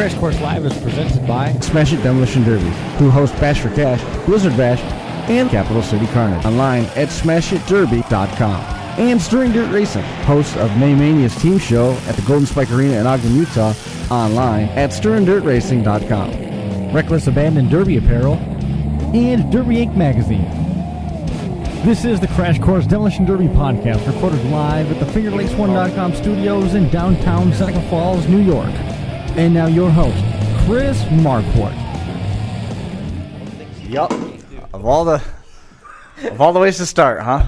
Crash Course Live is presented by Smash It Demolition Derby, who host Bash for Cash, Blizzard Bash, and Capital City Carnage. Online at smashitderby.com. And Stirring Dirt Racing, host of Maymania's team show at the Golden Spike Arena in Ogden, Utah. Online at stirringdirtracing.com. Reckless Abandon Derby Apparel and Derby Inc. Magazine. This is the Crash Course Demolition Derby podcast, recorded live at the FingerLakes1.com studios in downtown Seneca Falls, New York. And now your host, Chris Marquardt. Yup. Of all the ways to start, huh?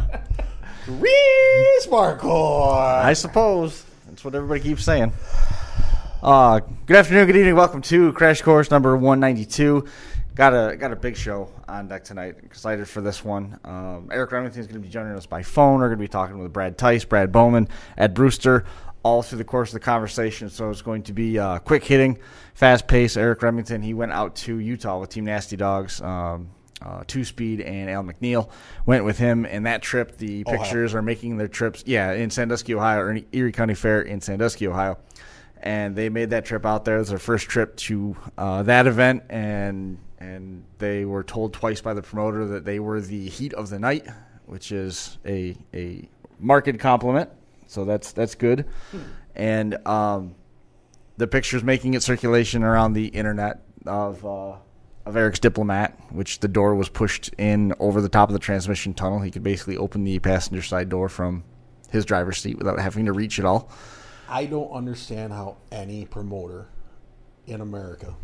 Chris Marquardt. I suppose. That's what everybody keeps saying. Good afternoon, good evening. Welcome to Crash Course number 192. Got a big show on deck tonight. Excited for this one. Eric Remington is going to be joining us by phone. We're going to be talking with Brad Tice, Brad Bowman, Ed Brewster, all through the course of the conversation. So it's going to be quick hitting, fast pace. Eric Remington, he went out to Utah with Team Nasty Dawgs, Two-Speed, and Allen McNeal. Went with him, and that trip, the pictures are making their trips, in Sandusky, Ohio, or in Erie County Fair in Sandusky, Ohio. And they made that trip out there. It was their first trip to that event, and they were told twice by the promoter that they were the heat of the night, which is a marked compliment. So that's good. And the pictures making it circulation around the internet of Eric's Diplomat, which the door was pushed in over the top of the transmission tunnel. He could basically open the passenger side door from his driver's seat without having to reach at all. I don't understand how any promoter in America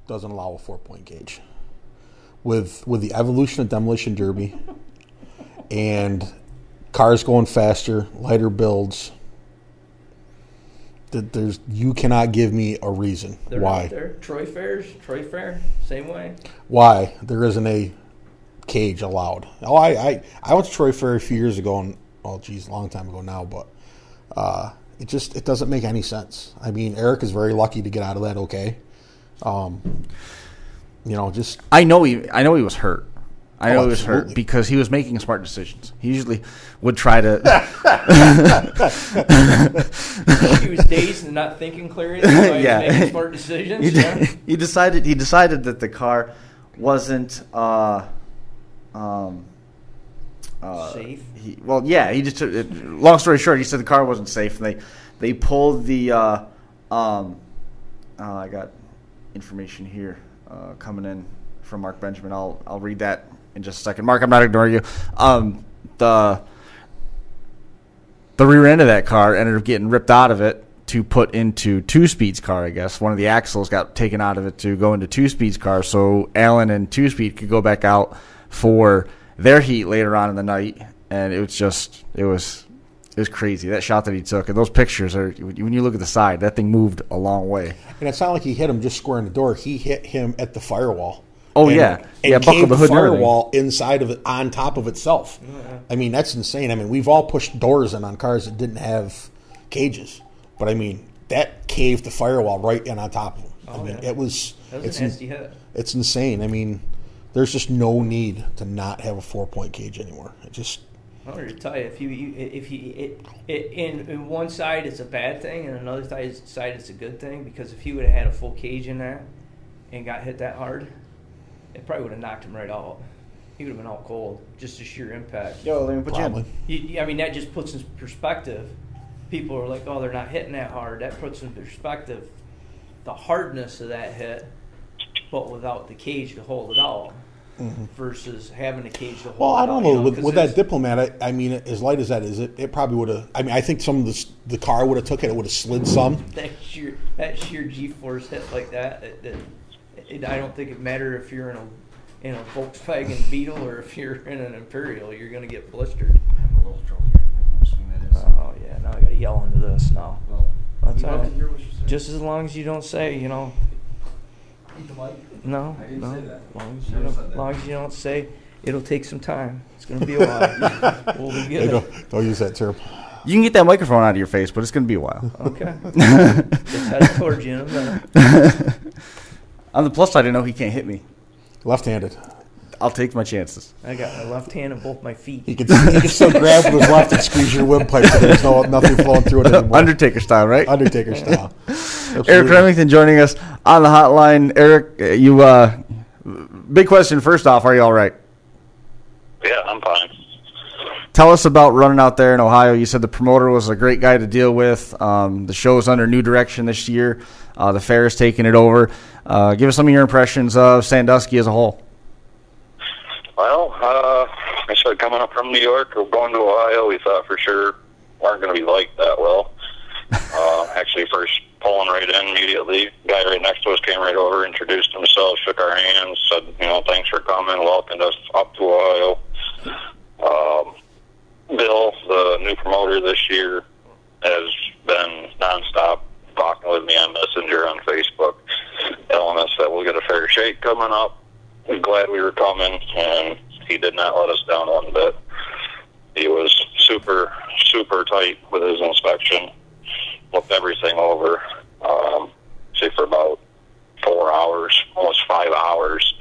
doesn't allow a 4-point gauge. With the evolution of Demolition Derby and cars going faster, lighter builds, you cannot give me a reason why. There. Troy Fair, same way. Why there isn't a cage allowed? I went to Troy Fair a few years ago, and a long time ago now, but it doesn't make any sense. I mean, Eric is very lucky to get out of that okay. I know he was hurt. I know he was hurt absolutely. because he was making smart decisions. He usually would try to. He was dazed and not thinking clearly. So he was making smart decisions. He decided that the car wasn't safe. He just took it. Long story short, he said the car wasn't safe, and they pulled the. I got information here coming in from Mark Benjamin. I'll read that in just a second. Mark, I'm not ignoring you. The rear end of that car ended up getting ripped out of it to put into Two-Speed's car, I guess. One of the axles got taken out of it to go into Two-Speed's car, so Allen and Two-Speed could go back out for their heat later on in the night. And it was crazy, that shot that he took. And those pictures are, when you look at the side, that thing moved a long way. And it's not like he hit him just square in the door. He hit him at the firewall. Oh, and buckled the hood firewall inside of it, on top of itself. Yeah. I mean, that's insane. I mean, we've all pushed doors in on cars that didn't have cages. But, I mean, that caved the firewall right in on top of him. That was a nasty hit. It's insane. I mean, there's just no need to not have a 4-point cage anymore. It just... I'm going to tell you, if in one side it's a bad thing, and another side it's a good thing, because if he would have had a full cage in there and got hit that hard, it probably would have knocked him right out. He would have been out cold, just the sheer impact. Yo, let me put you in. That just puts in perspective. People are like, oh, they're not hitting that hard. That puts in perspective the hardness of that hit, but without the cage to hold it out. Mm-hmm. Versus having a cage to hold. Well, I don't know. With that Diplomat, I mean, as light as that is, it probably would have. I mean, I think some of the car would have took it. It would have slid some. That sheer G-force hit like that. I don't think it matters if you're in a Volkswagen Beetle or if you're in an Imperial. You're going to get blistered. Oh yeah, now I got to yell into this now. Well, that's all right. Just as long as you don't say, Eat the mic. No, I didn't say that. As long as you don't say, it'll take some time. It's going to be a while. We'll be good. Don't use that term. You can get that microphone out of your face, but it's going to be a while. Okay. Just head towards you in a minute. On the plus side, I know he can't hit me. Left-handed. I'll take my chances. I got my left hand and both my feet. He can still grab with his left and squeeze your windpipe so there's nothing flowing through it anymore. Undertaker style, right? Undertaker style. Eric Remington joining us on the hotline. Eric, big question. First off, are you all right? Yeah, I'm fine. Tell us about running out there in Ohio. You said the promoter was a great guy to deal with. The show's under new direction this year. The fair is taking it over. Give us some of your impressions of Sandusky as a whole. Well, I said coming up from New York or going to Ohio, we thought for sure weren't going to be liked that well. Actually, first pulling right in immediately, guy right next to us came right over, introduced himself, shook our hands, said, thanks for coming, welcomed us up to Ohio. Bill, the new promoter this year, has been nonstop talking with me on Messenger on Facebook, telling us that we'll get a fair shake coming up. We're glad we were coming, and he did not let us down one bit. He was super, super tight with his inspection, looked everything over, for about 4 hours, almost 5 hours.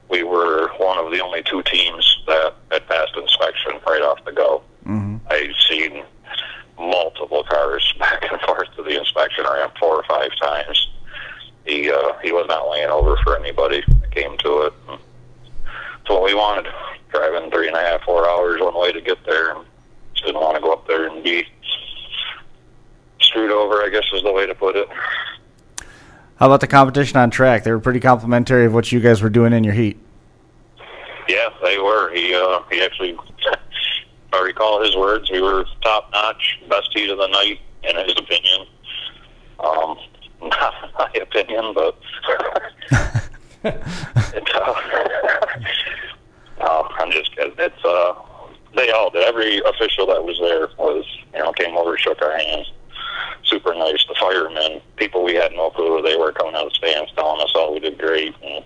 We were one of the only two teams that had passed inspection right off the go. Mm-hmm. I've seen multiple cars back and forth to the inspection ramp 4 or 5 times. He was not laying over for anybody that came to it. That's what we wanted. Driving 3.5, 4 hours one way to get there. Just didn't want to go up there and be screwed over, I guess is the way to put it. How about the competition on track? They were pretty complimentary of what you guys were doing in your heat. Yeah, they were. He actually, if I recall his words, we were top-notch, best heat of the night, in his opinion. Not in my opinion, but no, I'm just kidding. They all did. Every official that was there came over, shook our hands. Super nice. The firemen, people we had no clue who they were, coming out of the stands telling us all we did great, and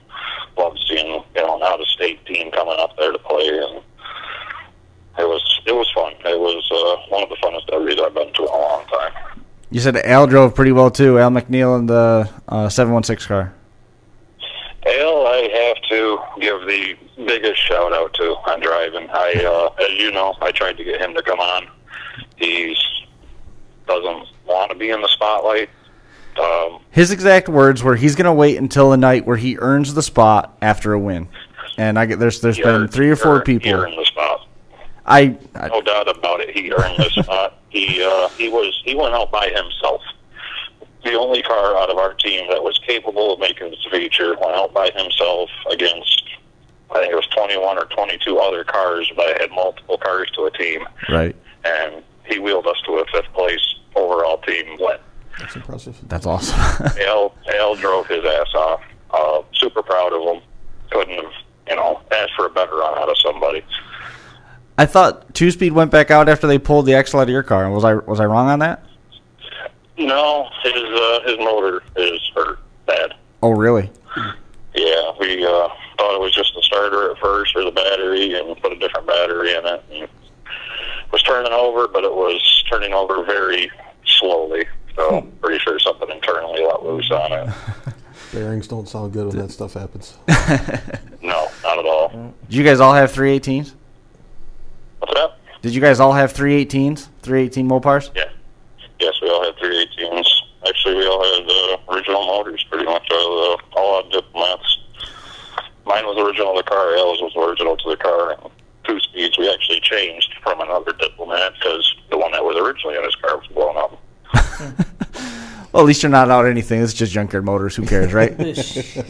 loved seeing an out-of-state team coming up there to play, and it was fun. It was one of the funnest derbies I've been to in a long time. You said Al drove pretty well too. Allen McNeal and the 716 car. Al, I have to give the biggest shout out to on driving. As you know, I tried to get him to come on. He doesn't want to be in the spotlight. His exact words were, he's going to wait until the night where he earns the spot after a win. And there's been 3 or 4 people. He earned the spot. No doubt about it. He earned the spot. He went out by himself. The only car out of our team that was capable of making this feature went out by himself against, I think it was 21 or 22 other cars, but I had multiple cars to a team. Right. And he wheeled us to a 5th place overall team win. That's impressive. That's awesome. Al drove his ass off. Super proud of him. Couldn't have, asked for a better run out of somebody. I thought Two-Speed went back out after they pulled the axle out of your car. Was I wrong on that? No, his motor is hurt bad. Oh, really? Yeah, we thought it was just the starter at first, or the battery, and put a different battery in it. And it was turning over, but it was turning over very slowly. So pretty sure something internally let loose on it. Bearings don't sound good when that stuff happens. No, not at all. Did you guys all have 318s? What's that? Did you guys all have 318s? 318 Mopars? Yeah. Yes, we all had 318s. Actually, we all had original motors, pretty much, all our diplomats. Mine was original to the car. Al's was original to the car. And Two-Speeds, we actually changed from another diplomat because the one that was originally in his car was blown up. Well, at least you're not out anything. It's just junkyard motors. Who cares, right?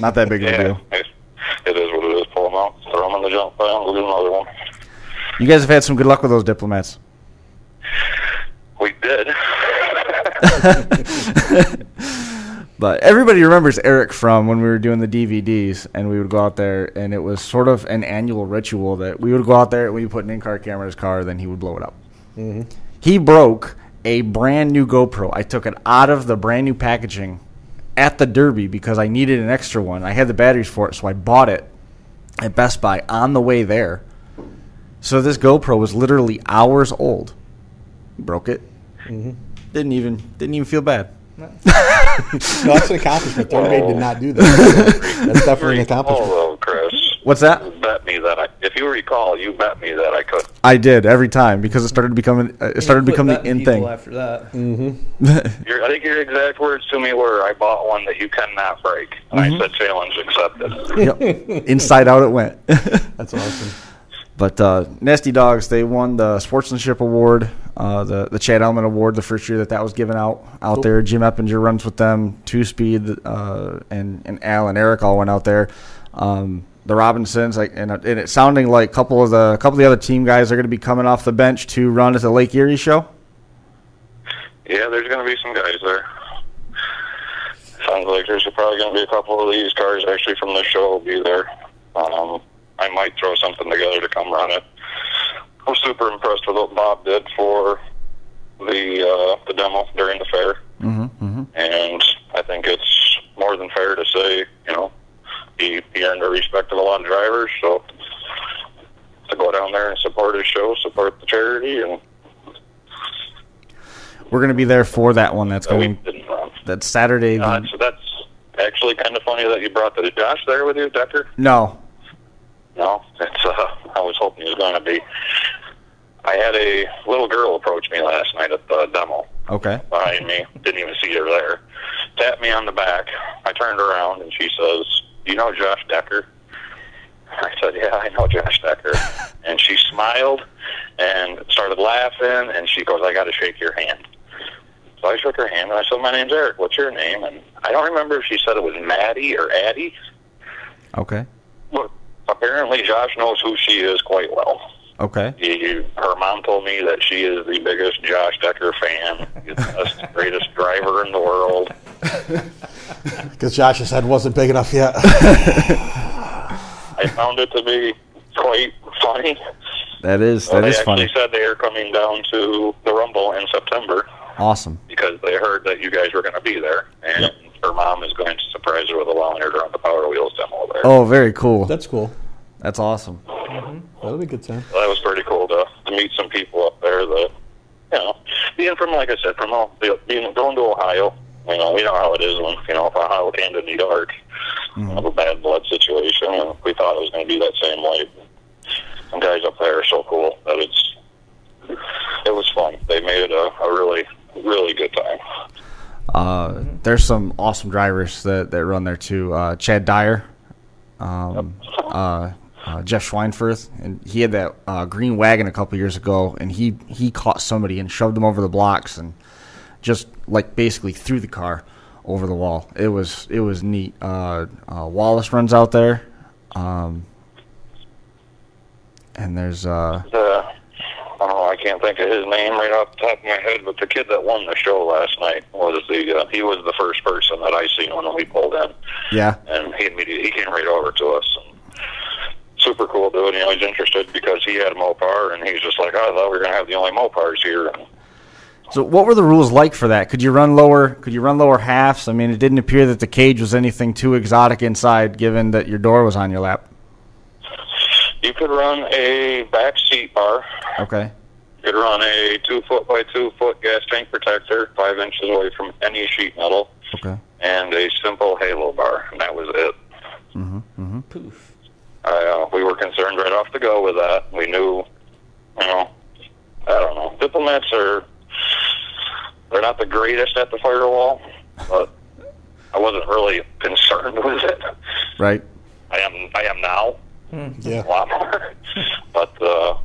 Not that big of a deal. It is what it is. Pull them out, throw them in the junk pile, we'll do another one. You guys have had some good luck with those diplomats. We did. But everybody remembers Eric from when we were doing the DVDs, and we would go out there, and it was sort of an annual ritual that we would go out there, and we put an in-car camera in his car, then he would blow it up. Mm-hmm. He broke a brand new GoPro. I took it out of the brand new packaging at the Derby because I needed an extra one. I had the batteries for it, so I bought it at Best Buy on the way there. So this GoPro was literally hours old. He broke it. Mm-hmm. Didn't even feel bad. No, that's an accomplishment. Third grade did not do that. So that's definitely an accomplishment. Although, Chris, what's that? Bet me that if if you recall, you bet me that I could. I did every time because it started becoming the in thing. After that. Mm-hmm. I think your exact words to me were, "I bought one that you cannot break," and I said, "Challenge accepted." Yep. Inside out it went. That's awesome. But Nasty Dawgs, they won the Sportsmanship Award, the Chad Ellman Award, the first year that was given out there. Jim Eppinger runs with them. Two-Speed and Al and Eric all went out there. The Robinsons, and it's sounding like a couple of the other team guys are going to be coming off the bench to run at the Lake Erie show. Yeah, there's going to be some guys there. Sounds like there's probably going to be a couple of these cars actually from the show will be there. I might throw something together to come run it. I was super impressed with what Bob did for the demo during the fair. And I think it's more than fair to say, he earned the respect of a lot of drivers. So to go down there and support his show, support the charity, and we're going to be there for that one. That's going. That's Saturday. So that's actually kind of funny that you brought the Josh there with you, Decker. No, it's I was hoping he was going to be. I had a little girl approach me last night at the demo. Okay. Behind me, didn't even see her there. Tapped me on the back. I turned around and she says, "You know Josh Decker?" I said, "Yeah, I know Josh Decker." And she smiled and started laughing, and she goes, "I got to shake your hand." So I shook her hand, and I said, "My name's Eric. What's your name?" And I don't remember if she said it was Maddie or Addie. Okay. But apparently Josh knows who she is quite well. Okay. Her mom told me that she is the biggest Josh Decker fan. He's the best, greatest driver in the world. Because Josh's head wasn't big enough yet. I found it to be quite funny. That is funny. They actually said they are coming down to the Rumble in September. Awesome. Because they heard that you guys were going to be there, and her mom is going to surprise her with allowing her to run the Power Wheels demo there. Oh, very cool. That's cool. That's awesome. That'll be a good time. Well, that was pretty cool to meet some people up there that, being from, like I said, going to Ohio, we know how it is when, if Ohio came to New York, of a bad blood situation, and we thought it was going to be that same way. Some guys up there are so cool that it was fun. They made it a really, really good time. There's some awesome drivers that run there too. Chad Dyer, Jeff Schweinfurth, and he had that green wagon a couple years ago, and he caught somebody and shoved them over the blocks and just basically threw the car over the wall. It was neat. Wallace runs out there, and there's I can't think of his name right off the top of my head, but the kid that won the show last night he was the first person that I seen when we pulled in. Yeah. And he came right over to us. And super cool dude. He's interested because he had a Mopar, and he's just like, "I thought we were going to have the only Mopars here." So what were the rules like for that? Could you run lower halves? I mean, it didn't appear that the cage was anything too exotic inside, given that your door was on your lap. You could run a back seat bar. Okay. You could run a 2-foot by 2-foot gas tank protector, 5 inches away from any sheet metal. Okay. And a simple halo bar, and that was it. Poof. We were concerned right off the go with that. We knew, I don't know. Diplomats they're not the greatest at the firewall, but I wasn't really concerned with it. Right. I am now. Yeah. A lot more. But, a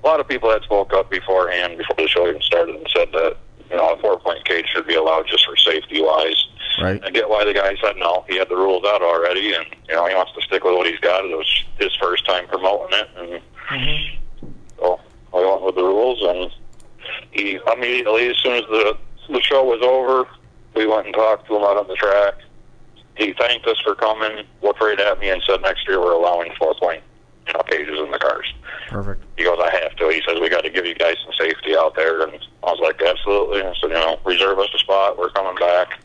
lot of people had spoke up beforehand, before the show even started, and said that, a 4-point cage should be allowed just for safety-wise. Right. I get why the guy said no. He had the rules out already, and, he wants to stick with what he's got. It was his first time promoting it, and so I went with the rules, and he immediately, as soon as the show was over, we went and talked to him out on the track. He thanked us for coming, looked right at me, and said next year we're allowing 4-point cages in the cars. Perfect. He goes, "I have to." He says, "We got to give you guys some safety out there." And I was like, "Absolutely." And I said, "Reserve us a spot. We're coming back."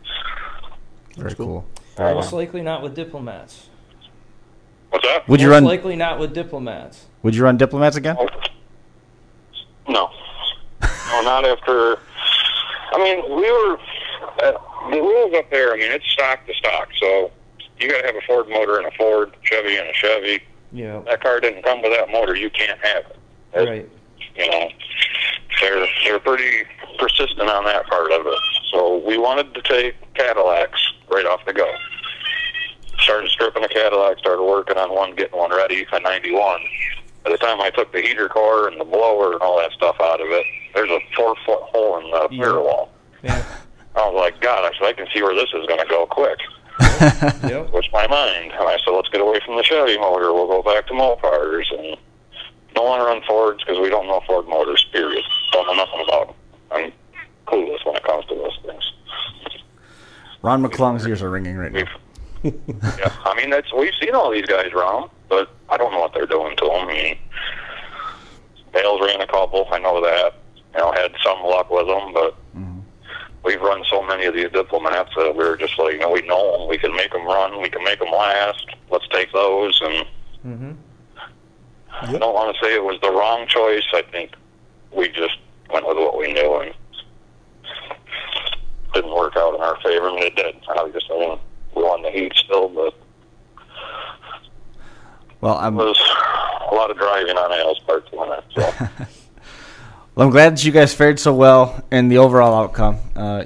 Very cool. Most likely not with diplomats. What's that? Would you Most run? likely not with diplomats. Would you run diplomats again? No, not after. We were the rules up there. It's stock to stock, so you got to have a Ford motor and a Ford, Chevy and a Chevy. Yeah. That car didn't come with that motor. You can't have it. Right. You know, they're pretty persistent on that part of it. So we wanted to take Cadillacs right off the go. Started stripping a Cadillac, started working on one, getting one ready, a 91. By the time I took the heater core and the blower and all that stuff out of it, there's a 4-foot hole in the mirror wall. Yeah. I was like, God, I said, I can see where this is going to go quick. Yep. Switched my mind. And I said, let's get away from the Chevy motor. We'll go back to Mopars. And don't want to run Fords because we don't know Ford motors, period. Don't know nothing about them. I'm clueless when it comes to those things. Ron McClung's ears are ringing right now. Yeah, I mean, we've seen all these guys run them, but I don't know what they're doing to them. I mean, Bales ran a couple, I know that. You know, had some luck with them, but we've run so many of these diplomats that we were just like, you know, we know them. We can make them run. We can make them last. Let's take those. And I don't want to say it was the wrong choice. I think we just went with what we knew and didn't work out in our favor. I mean, it did. Obviously, we won the heat still, but Well, it was a lot of driving on Al's part doing that. So. Well, I'm glad that you guys fared so well in the overall outcome.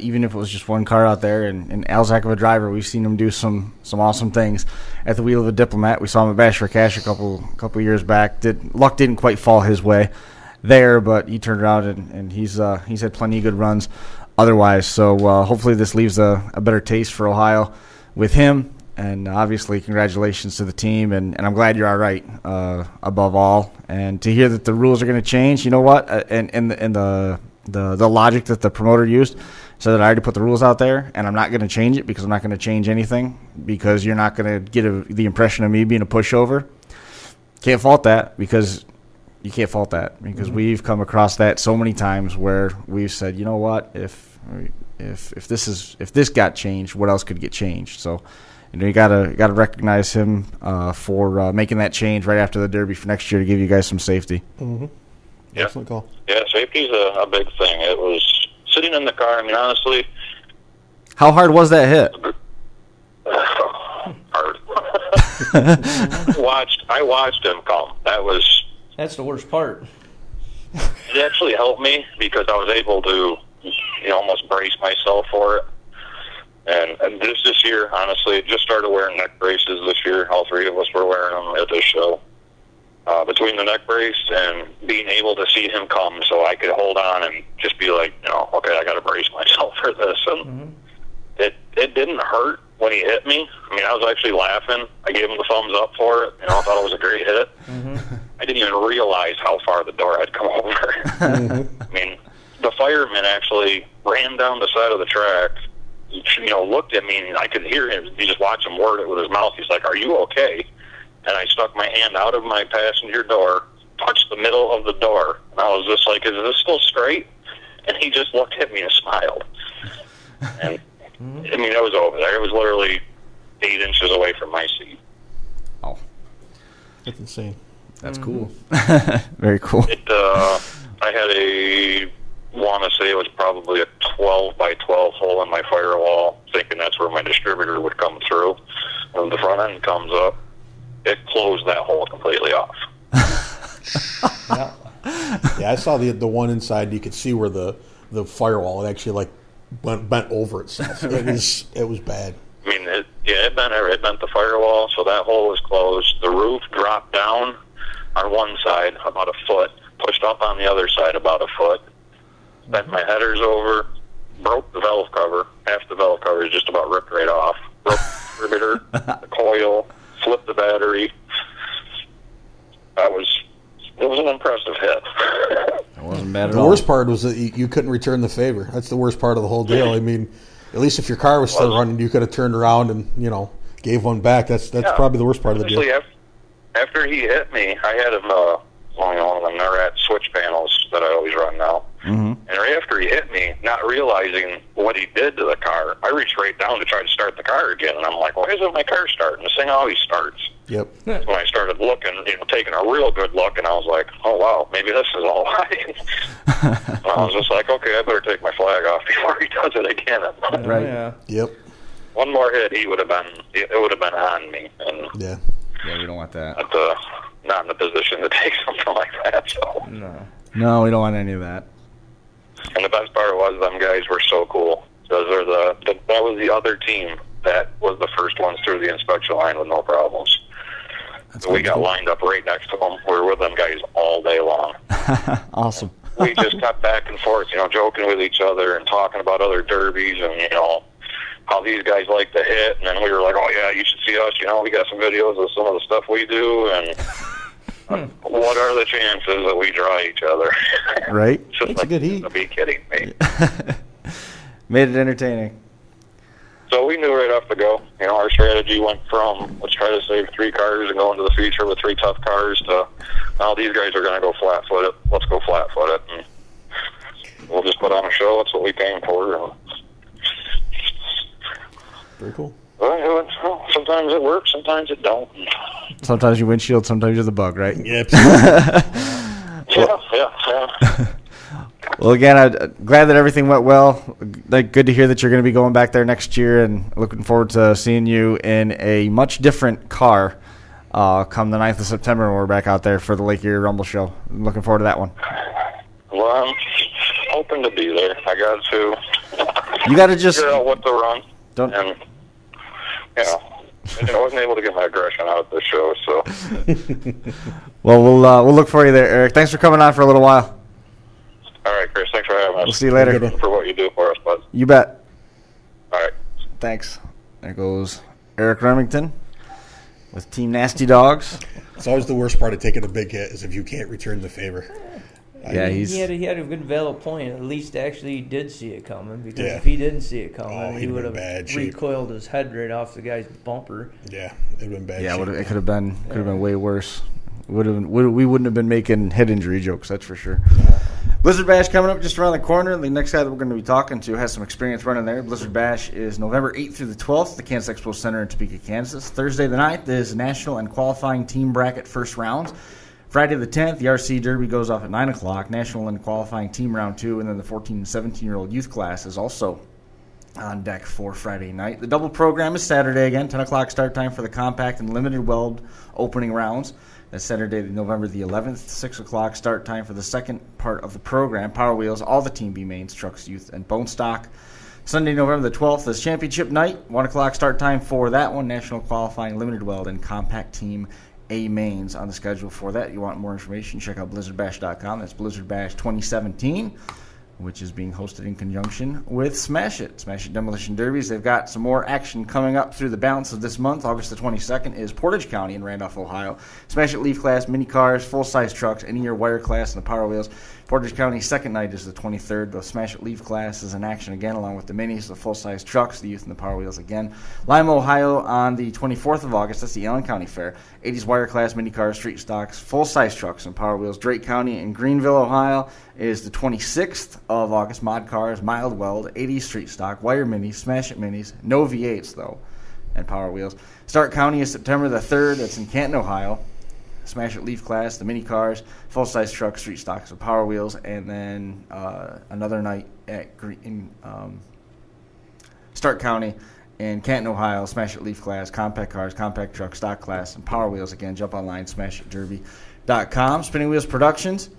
Even if it was just one car out there, and Al's a heck of a driver. We've seen him do some awesome things at the wheel of a Diplomat. We saw him at Bash for Cash a couple years back. Luck didn't quite fall his way there, but he turned around and he's had plenty of good runs otherwise. So hopefully this leaves a better taste for Ohio with him. And obviously, congratulations to the team, and I'm glad you're all right above all. And to hear that the rules are going to change, you know what? And the logic that the promoter used, so that I already put the rules out there, and I'm not going to change it because I'm not going to change anything because you're not going to get the impression of me being a pushover. Can't fault that because you can't fault that because we've come across that so many times where we've said, you know what? If this got changed, what else could get changed? So. You know, you gotta recognize him for making that change right after the Derby for next year to give you guys some safety. Yeah. Excellent call. Yeah, safety's a big thing. It was sitting in the car. I mean, honestly, how hard was that hit? Hard. I watched him come. That's the worst part. It actually helped me because I was able to, almost brace myself for it. And this year, honestly, just started wearing neck braces this year. All three of us were wearing them at this show. Between the neck brace and being able to see him come so I could hold on and just be like, okay, I got to brace myself for this. And it didn't hurt when he hit me. I mean, I was actually laughing. I gave him the thumbs up for it. I thought it was a great hit. I didn't even realize how far the door had come over. I mean, the fireman actually ran down the side of the track, looked at me, and I could hear him. You just watch him word it with his mouth. He's like, "Are you okay?" And I stuck my hand out of my passenger door, touched the middle of the door, and I was just like, "Is this still straight?" And he just looked at me and smiled. And I mean, it was over there. It was literally 8 inches away from my seat. Oh, that's insane. That's cool. Very cool. I had want to say it was probably a 12 by 12 hole in my firewall, thinking that's where my distributor would come through. When the front end comes up, it closed that hole completely off. Yeah, I saw the one inside. You could see where the firewall actually bent over itself. It was bad. I mean, it bent the firewall, so that hole was closed. The roof dropped down on one side about a foot, pushed up on the other side about a foot. Bent my headers over, broke the valve cover. Half the valve cover is just about ripped right off. Broke the distributor, the coil, flipped the battery. It was an impressive hit. It wasn't bad at all. The worst part was that you couldn't return the favor. That's the worst part of the whole deal. I mean, at least if your car was still running, you could have turned around and gave one back. That's probably the worst part of the deal. After he hit me, I had him one of them They're at switch panels that I always run now. And right after he hit me, not realizing what he did to the car, I reached right down to try to start the car again, and I'm like, why isn't my car starting? This thing always starts. Yep. When I started looking, taking a real good look, and I was like, oh, wow, maybe this is all right. I was just like, okay, I better take my flag off before he does it again. Right. Yeah. Yep. One more hit, it would have been on me. And yeah, we don't want that. in the position to take something like that. So. No, we don't want any of that. And the best part was them guys were so cool. Because that was the other team that was the first ones through the inspection line with no problems. So we got lined up right next to them. We were with them guys all day long. Awesome. We just kept back and forth, joking with each other and talking about other derbies and, how these guys like to hit. And then we were like, oh, yeah, you should see us. We got some videos of some of the stuff we do. And what are the chances that we draw each other? Right. It's a good heat. To be kidding me. Made it entertaining. So we knew right off the go. Our strategy went from let's try to save 3 cars and go into the feature with 3 tough cars to now these guys are going to go flat-footed. Let's go flat-footed. And we'll just put on a show. That's what we came for. Very cool. Well, sometimes it works, sometimes it don't. Sometimes you windshield, sometimes you're the bug, right? Yeah. Yeah. Well, again, I'm glad that everything went well. Good to hear that you're going to be going back there next year, and looking forward to seeing you in a much different car come the 9th of September when we're back out there for the Lake Erie Rumble Show. I'm looking forward to that one. Well, I'm hoping to be there. I got to. You got to just figure out what to run. Don't. And, I wasn't able to get my aggression out at this show, so. Well, we'll look for you there, Eric. Thanks for coming on for a little while. All right, Chris. Thanks for having us. We'll see you later. For what you do for us, bud. You bet. All right. Thanks. There goes Eric Remington with Team Nasty Dawgs. It's always the worst part of taking a big hit is if you can't return the favor. Yeah, he had a good valid point. At least actually he did see it coming, because Yeah. if he didn't see it coming, he he'd would been have bad shape. recoiled his head right off the guy's bumper. Yeah, it'd been bad. Yeah, shape. it could have been way worse. We wouldn't have been making head injury jokes, that's for sure. Blizzard Bash coming up just around the corner. The next guy that we're going to be talking to has some experience running there. Blizzard Bash is November 8th through the 12th at the Kansas Expo Center in Topeka, Kansas. Thursday the 9th is national and qualifying team bracket first rounds. Friday the 10th, the RC Derby goes off at 9 o'clock, national and qualifying team round 2, and then the 14 and 17-year-old youth class is also on deck for Friday night. The double program is Saturday again, 10 o'clock start time for the compact and limited weld opening rounds. That's Saturday, November the 11th, 6 o'clock start time for the second part of the program. Power Wheels, all the Team B mains, trucks, youth, and bone stock. Sunday, November the 12th is championship night, 1 o'clock start time for that one. National qualifying, limited weld, and compact team A mains on the schedule for that. You want more information, check out blizzardbash.com. That's Blizzard Bash 2017, which is being hosted in conjunction with Smash It Demolition Derbies. They've got some more action coming up through the balance of this month. August the 22nd is Portage County in Randolph, Ohio. Smash It Leaf Class, mini cars, full-size trucks, any-year wire class, and the Power Wheels. Portage County's second night is the 23rd. The Smash It Leaf Class is in action again, along with the minis, the full-size trucks, the youth, and the Power Wheels again. Lima, Ohio on the 24th of August. That's the Allen County Fair. 80s wire class, mini cars, street stocks, full-size trucks, and Power Wheels. Drake County in Greenville, Ohio is the 26th of August. Mod cars, mild weld, 80s street stock, wire minis, Smash It minis. No V8s, though, and Power Wheels. Stark County is September the 3rd. That's in Canton, Ohio. Smash It Leaf Class, the mini cars, full-size trucks, street stocks, and Power Wheels, and then another night at Stark County in Canton, Ohio. Smash It Leaf Class, compact cars, compact trucks, stock class, and Power Wheels. Again, jump online, smashitderby.com. Spinning Wheels Productions.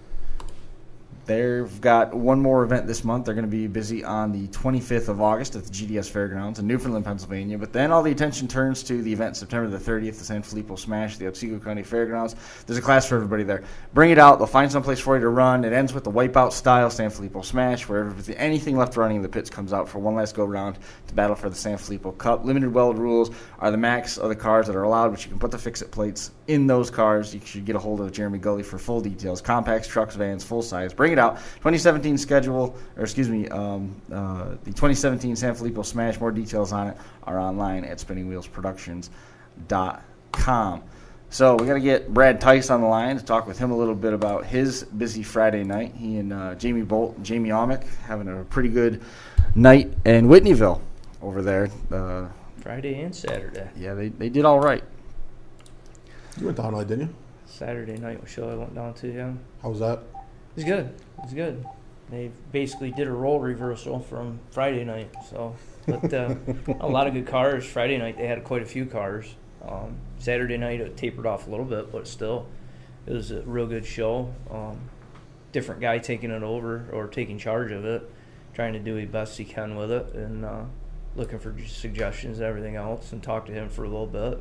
They've got one more event this month. They're going to be busy on the 25th of August at the GDS Fairgrounds in Newfoundland, Pennsylvania. But then all the attention turns to the event September the 30th, the San Filippo Smash, the Otsego County Fairgrounds. There's a class for everybody there. Bring it out. They'll find someplace for you to run. It ends with the wipeout style San Filippo Smash, where anything left running in the pits comes out for one last go-round to battle for the San Filippo Cup. Limited weld rules are the max of the cars that are allowed, but you can put the fix-it plates in those cars. You should get a hold of Jeremy Gully for full details. Compacts, trucks, vans, full size. Bring it out. 2017 schedule, the 2017 San Filippo Smash, more details on it are online at spinningwheelsproductions.com. So we got to get Brad Tice on the line to talk with him a little bit about his busy Friday night. He and Jamie Bolt and Jamie Amick having a pretty good night in Whitneyville over there. Friday and Saturday. Yeah, they did all right. You went down, didn't you? Saturday night show I went down to, yeah. How was that? It was good. It was good. They basically did a role reversal from Friday night. So, but a lot of good cars. Friday night they had quite a few cars. Saturday night it tapered off a little bit, but still it was a real good show. Different guy taking it over or taking charge of it, trying to do the best he can with it, and looking for suggestions and everything else, and talked to him for a little bit.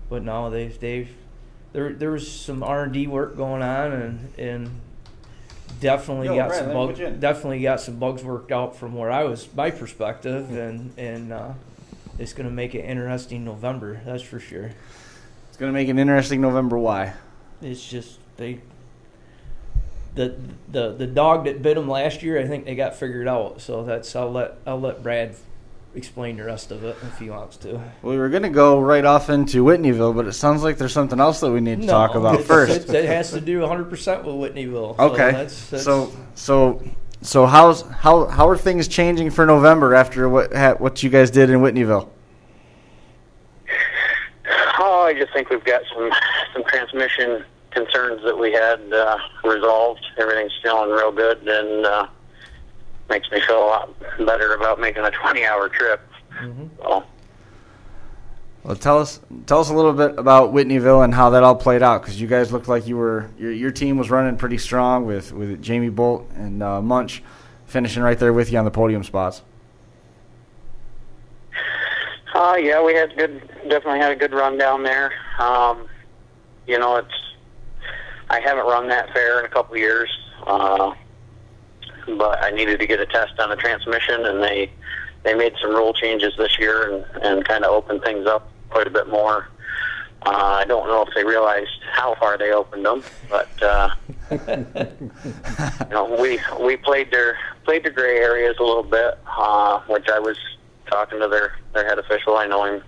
But now there was some R&D work going on, and definitely got some bugs worked out from where my perspective, and it's going to make it interesting November. That's for sure. It's going to make an interesting November. Why? It's just the dog that bit him last year, I think they got figured out. So I'll let Brad explain the rest of it if he wants to. Well, we were going to go right off into Whitneyville, but it sounds like there's something else that we need to talk about first. It has to do 100% with Whitneyville. Okay. So how are things changing for November after what you guys did in Whitneyville? Oh, I just think we've got some transmission concerns that we had resolved. Everything's feeling real good, and makes me feel a lot better about making a 20-hour trip. Mm-hmm. So. Well, tell us a little bit about Whitneyville and how that all played out, because you guys looked like your team was running pretty strong with Jamie Bolt and Munch finishing right there with you on the podium spots. Yeah, we definitely had a good run down there. I haven't run that fair in a couple of years, but I needed to get a test on the transmission, and they made some rule changes this year and kind of opened things up quite a bit more. I don't know if they realized how far they opened them, but we played their gray areas a little bit, which I was talking to their head official. I know him,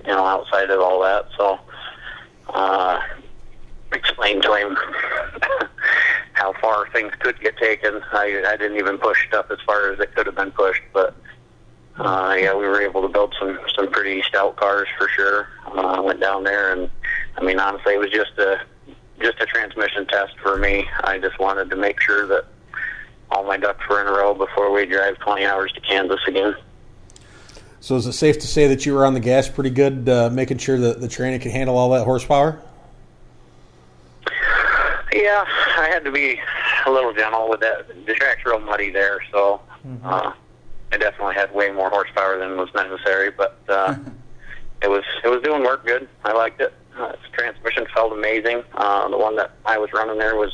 outside of all that, so explained to him how far things could get taken. I didn't even push stuff as far as it could have been pushed, but we were able to build some pretty stout cars for sure. Went down there, and I mean, honestly, it was just a transmission test for me. I just wanted to make sure that all my ducks were in a row before we drive 20 hours to Kansas again. So is it safe to say that you were on the gas pretty good, making sure that the training could handle all that horsepower? Yeah, I had to be a little gentle with that. The track's real muddy there, so I definitely had way more horsepower than was necessary, but it was doing work good. I liked it. The transmission felt amazing. The one that I was running there was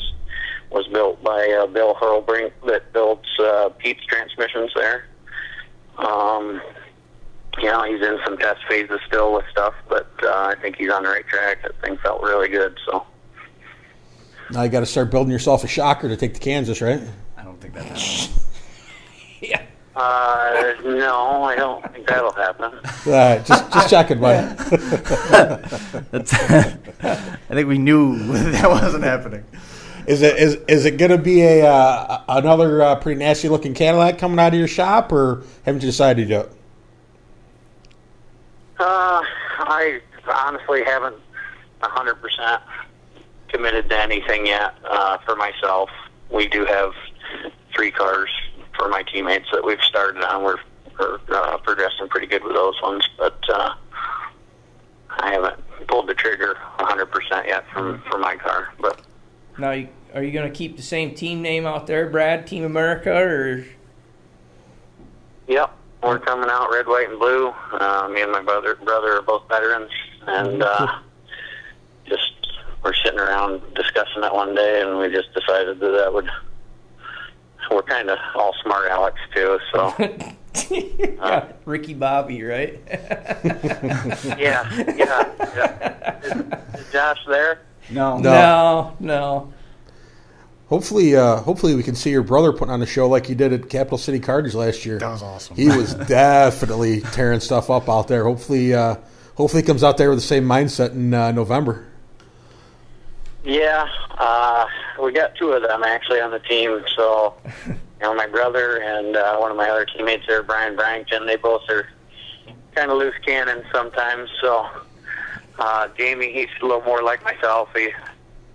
built by Bill Hurlbrink that builds Pete's transmissions there. He's in some test phases still with stuff, but I think he's on the right track. That thing felt really good, so. Now you got to start building yourself a shocker to take to Kansas, right? I don't think that happens. Yeah. No, I don't think that'll happen. Just checking, buddy. I think we knew that wasn't happening. Is it going to be another pretty nasty looking Cadillac coming out of your shop, or haven't you decided yet? I honestly haven't 100% committed to anything yet for myself. We do have 3 cars for my teammates that we've started on. We're progressing pretty good with those ones, but I haven't pulled the trigger 100% yet for my car. But now, are you going to keep the same team name out there, Brad? Team America, or? Yep, we're coming out red, white, and blue. Me and my brother are both veterans, and we're sitting around discussing that one day, and we just decided that we're kind of all smart Alex too, so. Ricky Bobby, right? Yeah. Is Josh there? No. Hopefully we can see your brother putting on a show like he did at Capital City Cartage last year. That was awesome. He was definitely tearing stuff up out there. Hopefully he comes out there with the same mindset in November. Yeah, we got 2 of them actually on the team. So, my brother and one of my other teammates there, Brian Bryington, they both are kind of loose cannons sometimes. So, Jamie, he's a little more like myself. He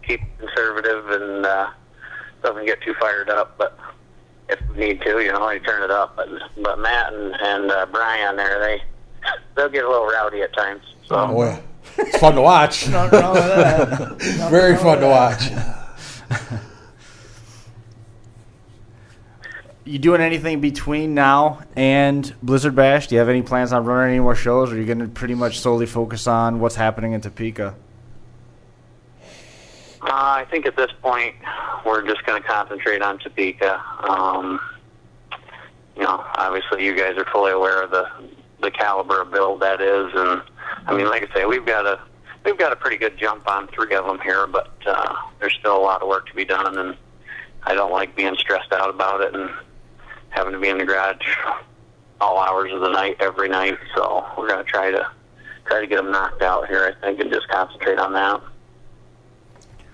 keeps conservative and doesn't get too fired up. But if we need to, he turn it up. But Matt and Brian there, they'll get a little rowdy at times. So. Oh, yeah. It's fun to watch. Nothing wrong with that. Nothing Very wrong fun with to that. watch. You doing anything between now and Blizzard Bash? Do you have any plans on running any more shows, or are you going to pretty much solely focus on what's happening in Topeka? I think at this point we're just going to concentrate on Topeka. Obviously you guys are fully aware of the caliber of build that is, and I mean, like I say, we've got a pretty good jump on 3 of them here, but there's still a lot of work to be done, and I don't like being stressed out about it and having to be in the garage all hours of the night every night. So we're going to try to get them knocked out here, I think, and just concentrate on that.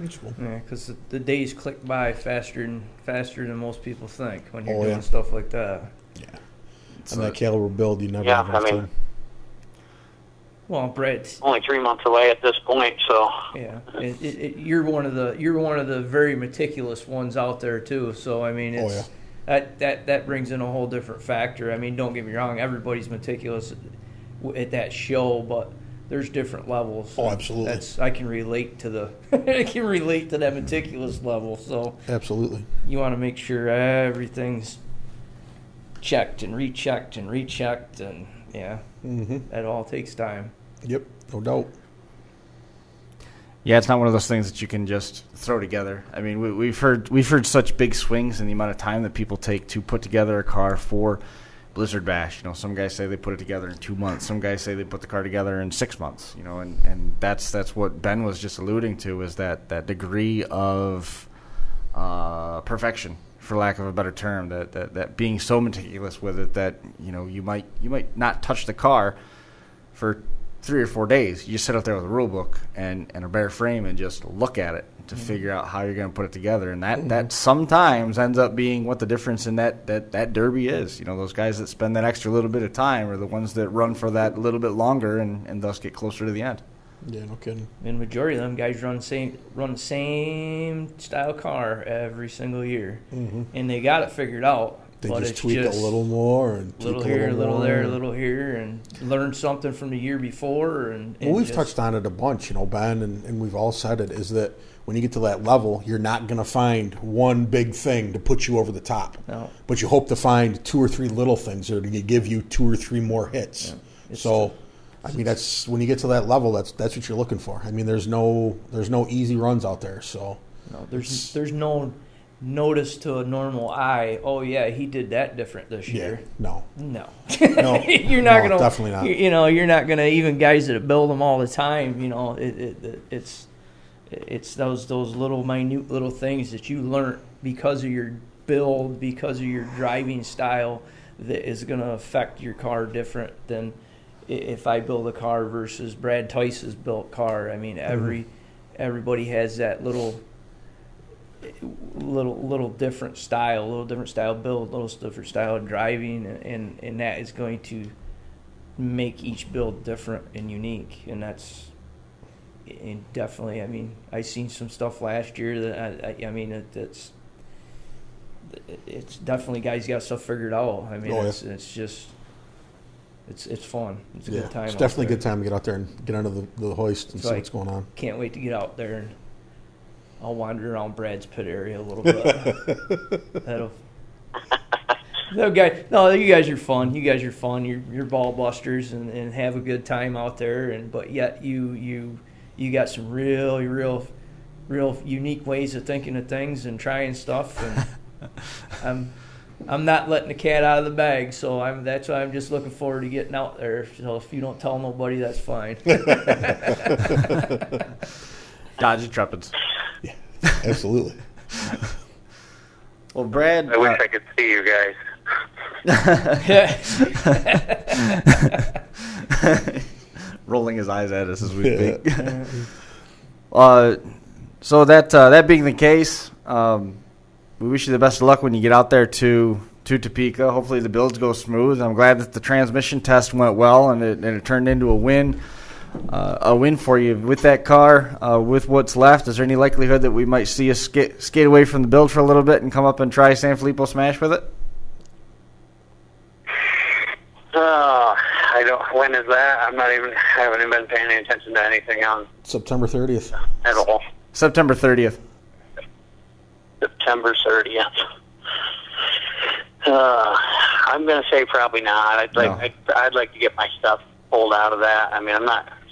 Yeah, because the days click by faster than most people think when you're Oh, doing yeah. stuff like that. Yeah. On that caliber build, you never Yeah, have enough I mean- time. Well, Brad, Only 3 months away at this point, so yeah, you're one of the very meticulous ones out there too. So I mean, it's that brings in a whole different factor. I mean, don't get me wrong, everybody's meticulous at that show, but there's different levels. Oh, absolutely. I can relate to that meticulous level. So Absolutely. you want to make sure everything's checked and rechecked, and yeah, that all takes time. Yep, no doubt. Yeah, it's not one of those things that you can just throw together. I mean, we've heard such big swings in the amount of time that people take to put together a car for Blizzard Bash. You know, some guys say they put it together in 2 months. Some guys say they put the car together in 6 months. You know, and that's what Ben was just alluding to, is that degree of perfection, for lack of a better term, that being so meticulous with it that, you know, you might not touch the car for 3 or 4 days. You just sit out there with a rule book and a bare frame and just look at it to figure out how you're going to put it together. And that sometimes ends up being what the difference in that derby is. You know, those guys that spend that extra little bit of time are the ones that run for that little bit longer and thus get closer to the end. Yeah, no kidding. And majority of them guys run the same style car every single year, and they got it figured out. They but just it's tweak just a little more and little tweak here, a a little more. there, a little here, and learn something from the year before. And Well, we've just- touched on it a bunch, you know, Ben, and we've all said it, is that when you get to that level, you're not going to find one big thing to put you over the top. No. But you hope to find 2 or 3 little things that are going to give you 2 or 3 more hits. Yeah. So, I mean, that's when you get to that level, that's what you're looking for. I mean, there's no easy runs out there. So, No, there's no notice to a normal eye. Oh yeah, he did that different this year. no. No, No, you're not no, gonna. definitely not. You know, you're not gonna. Even guys that build them all the time. You know, it's those little minute little things that you learn because of your build, because of your driving style, that is gonna affect your car different than if I build a car versus Brad Tice's built car. I mean, everybody has that little different style, build, little different style of driving, and that is going to make each build different and unique. And that's and definitely. I mean, I seen some stuff last year that it's definitely guys got stuff figured out. I mean, it's just. It's fun. It's a good time. It's definitely a good time to get out there and get under the hoist and see what's going on. Can't wait to get out there, and I'll wander around Brad's pit area a little bit. You guys are fun. You're ball busters and have a good time out there. But yet you got some real unique ways of thinking of things and trying stuff. And I'm not letting the cat out of the bag, so that's why I'm just looking forward to getting out there. So if you don't tell nobody, that's fine. Dodge Intrepids. Yeah, absolutely. Well, Brad, I wish I could see you guys. rolling his eyes at us as we speak. So that being the case, we wish you the best of luck when you get out there to Topeka. Hopefully the builds go smooth. I'm glad that the transmission test went well and it turned into a win for you with that car. With what's left, is there any likelihood that we might see you skate away from the build for a little bit and come up and try San Filippo Smash with it? I don't. When is that? I haven't even been paying any attention to anything on September 30th. at all. September 30th. September 30th. I'm going to say probably not. I'd like to get my stuff pulled out of that. I mean, I'm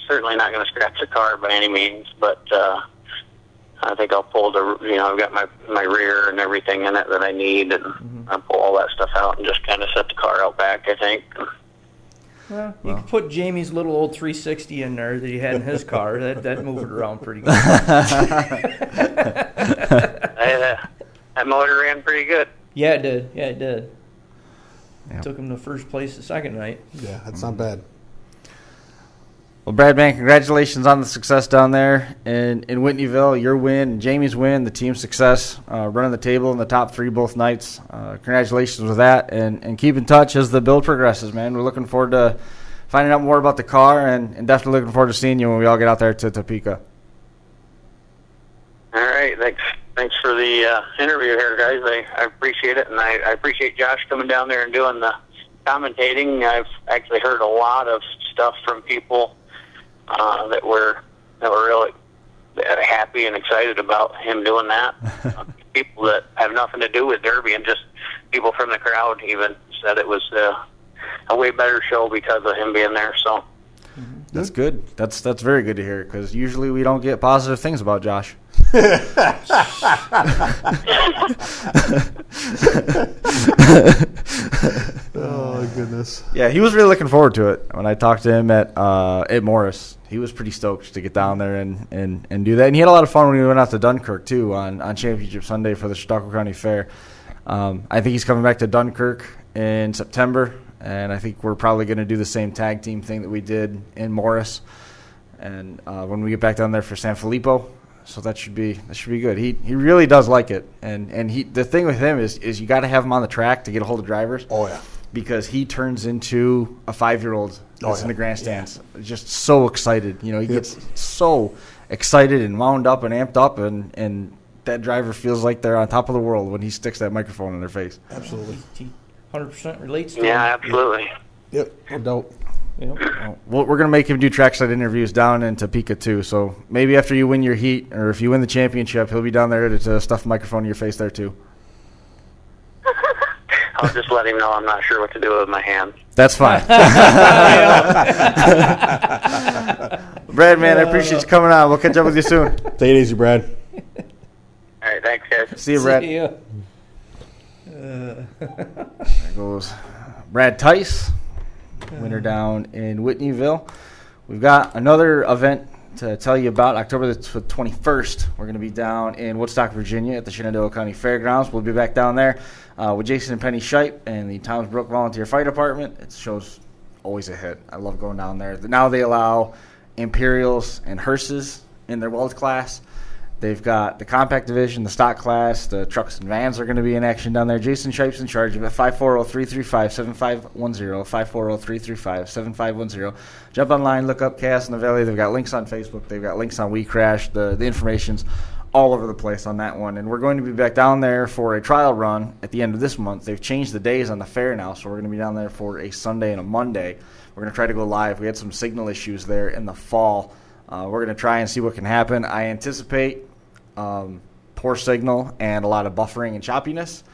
certainly not going to scratch the car by any means, but I think I'll pull I've got my rear and everything in it that I need, and I'll pull all that stuff out and just kind of set the car out back, I think. Well, you could put Jamie's little old 360 in there that he had in his car. That moved it around pretty good. That motor ran pretty good. Yeah, it did. Yep. Took him to first place the second night. Yeah, that's not bad. Well, Brad, man, congratulations on the success down there in Whitneyville. Your win, Jamie's win, the team's success, running the table in the top 3 both nights. Congratulations with that, and keep in touch as the build progresses, man. We're looking forward to finding out more about the car, and definitely looking forward to seeing you when we all get out there to Topeka. All right, thanks for the interview here, guys. I appreciate it, and I appreciate Josh coming down there and doing the commentating. I've actually heard a lot of stuff from people that were really happy and excited about him doing that. People that have nothing to do with Derby, and just people from the crowd even said it was a way better show because of him being there. So that's good. That's very good to hear, because usually we don't get positive things about Josh. Oh, goodness. Yeah, he was really looking forward to it. When I talked to him at Morris, he was pretty stoked to get down there and do that. And he had a lot of fun when we went out to Dunkirk, too, on Championship Sunday for the Chautauqua County Fair. I think he's coming back to Dunkirk in September, and I think we're probably going to do the same tag team thing that we did in Morris. And when we get back down there for San Filippo. So that should be good. He really does like it, and the thing with him is you got to have him on the track to get a hold of drivers. Oh yeah, because he turns into a 5-year-old that's in the grandstands, just so excited. He gets so excited and wound up and amped up, and that driver feels like they're on top of the world when he sticks that microphone in their face. Absolutely, he 100% relates to yeah, him. absolutely. Yep, no doubt. Well, we're going to make him do trackside interviews down in Topeka, too. So maybe after you win your heat, or if you win the championship, he'll be down there to stuff a microphone in your face there, too. I'll just let him know I'm not sure what to do with my hands. That's fine. Brad, man, I appreciate you coming on. We'll catch up with you soon. Take it easy, Brad. All right, thanks, guys. See you, Brad. See ya. There goes Brad Tice. Winner down in Whitneyville. We've got another event to tell you about. October the 21st, we're going to be down in Woodstock, Virginia at the Shenandoah County Fairgrounds. We'll be back down there with Jason and Penny Shipe and the Toms Brook Volunteer Fire Department. It show's always a hit. I love going down there. Now they allow Imperials and hearses in their weld class. They've got the compact division, the stock class, the trucks and vans are going to be in action down there. Jason Shipe's in charge of it. 540-335-7510, 540-335-7510. Jump online, look up Chaos in the Valley. They've got links on Facebook. They've got links on WeCrash. The information's all over the place on that one. And we're going to be back down there for a trial run at the end of this month. They've changed the days on the fair now, so we're going to be down there for a Sunday and a Monday. We're going to try to go live. We had some signal issues there in the fall. We're going to try and see what can happen. I anticipate poor signal and a lot of buffering and choppiness.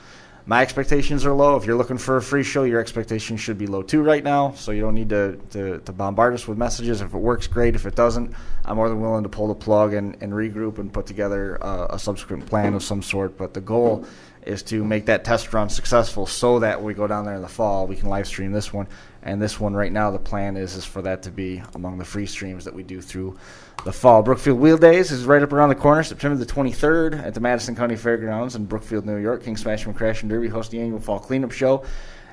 My expectations are low. If you're looking for a free show, your expectations should be low too right now, so you don't need to bombard us with messages. If it works, great. If it doesn't, I'm more than willing to pull the plug and regroup and put together a subsequent plan of some sort. But the goal is to make that test run successful so that when we go down there in the fall, we can live stream this one. And this one right now, the plan is for that to be among the free streams that we do through the fall. Brookfield Wheel Days is right up around the corner, September the 23rd at the Madison County Fairgrounds in Brookfield, New York. King Smashman Crash and Derby host the annual fall cleanup show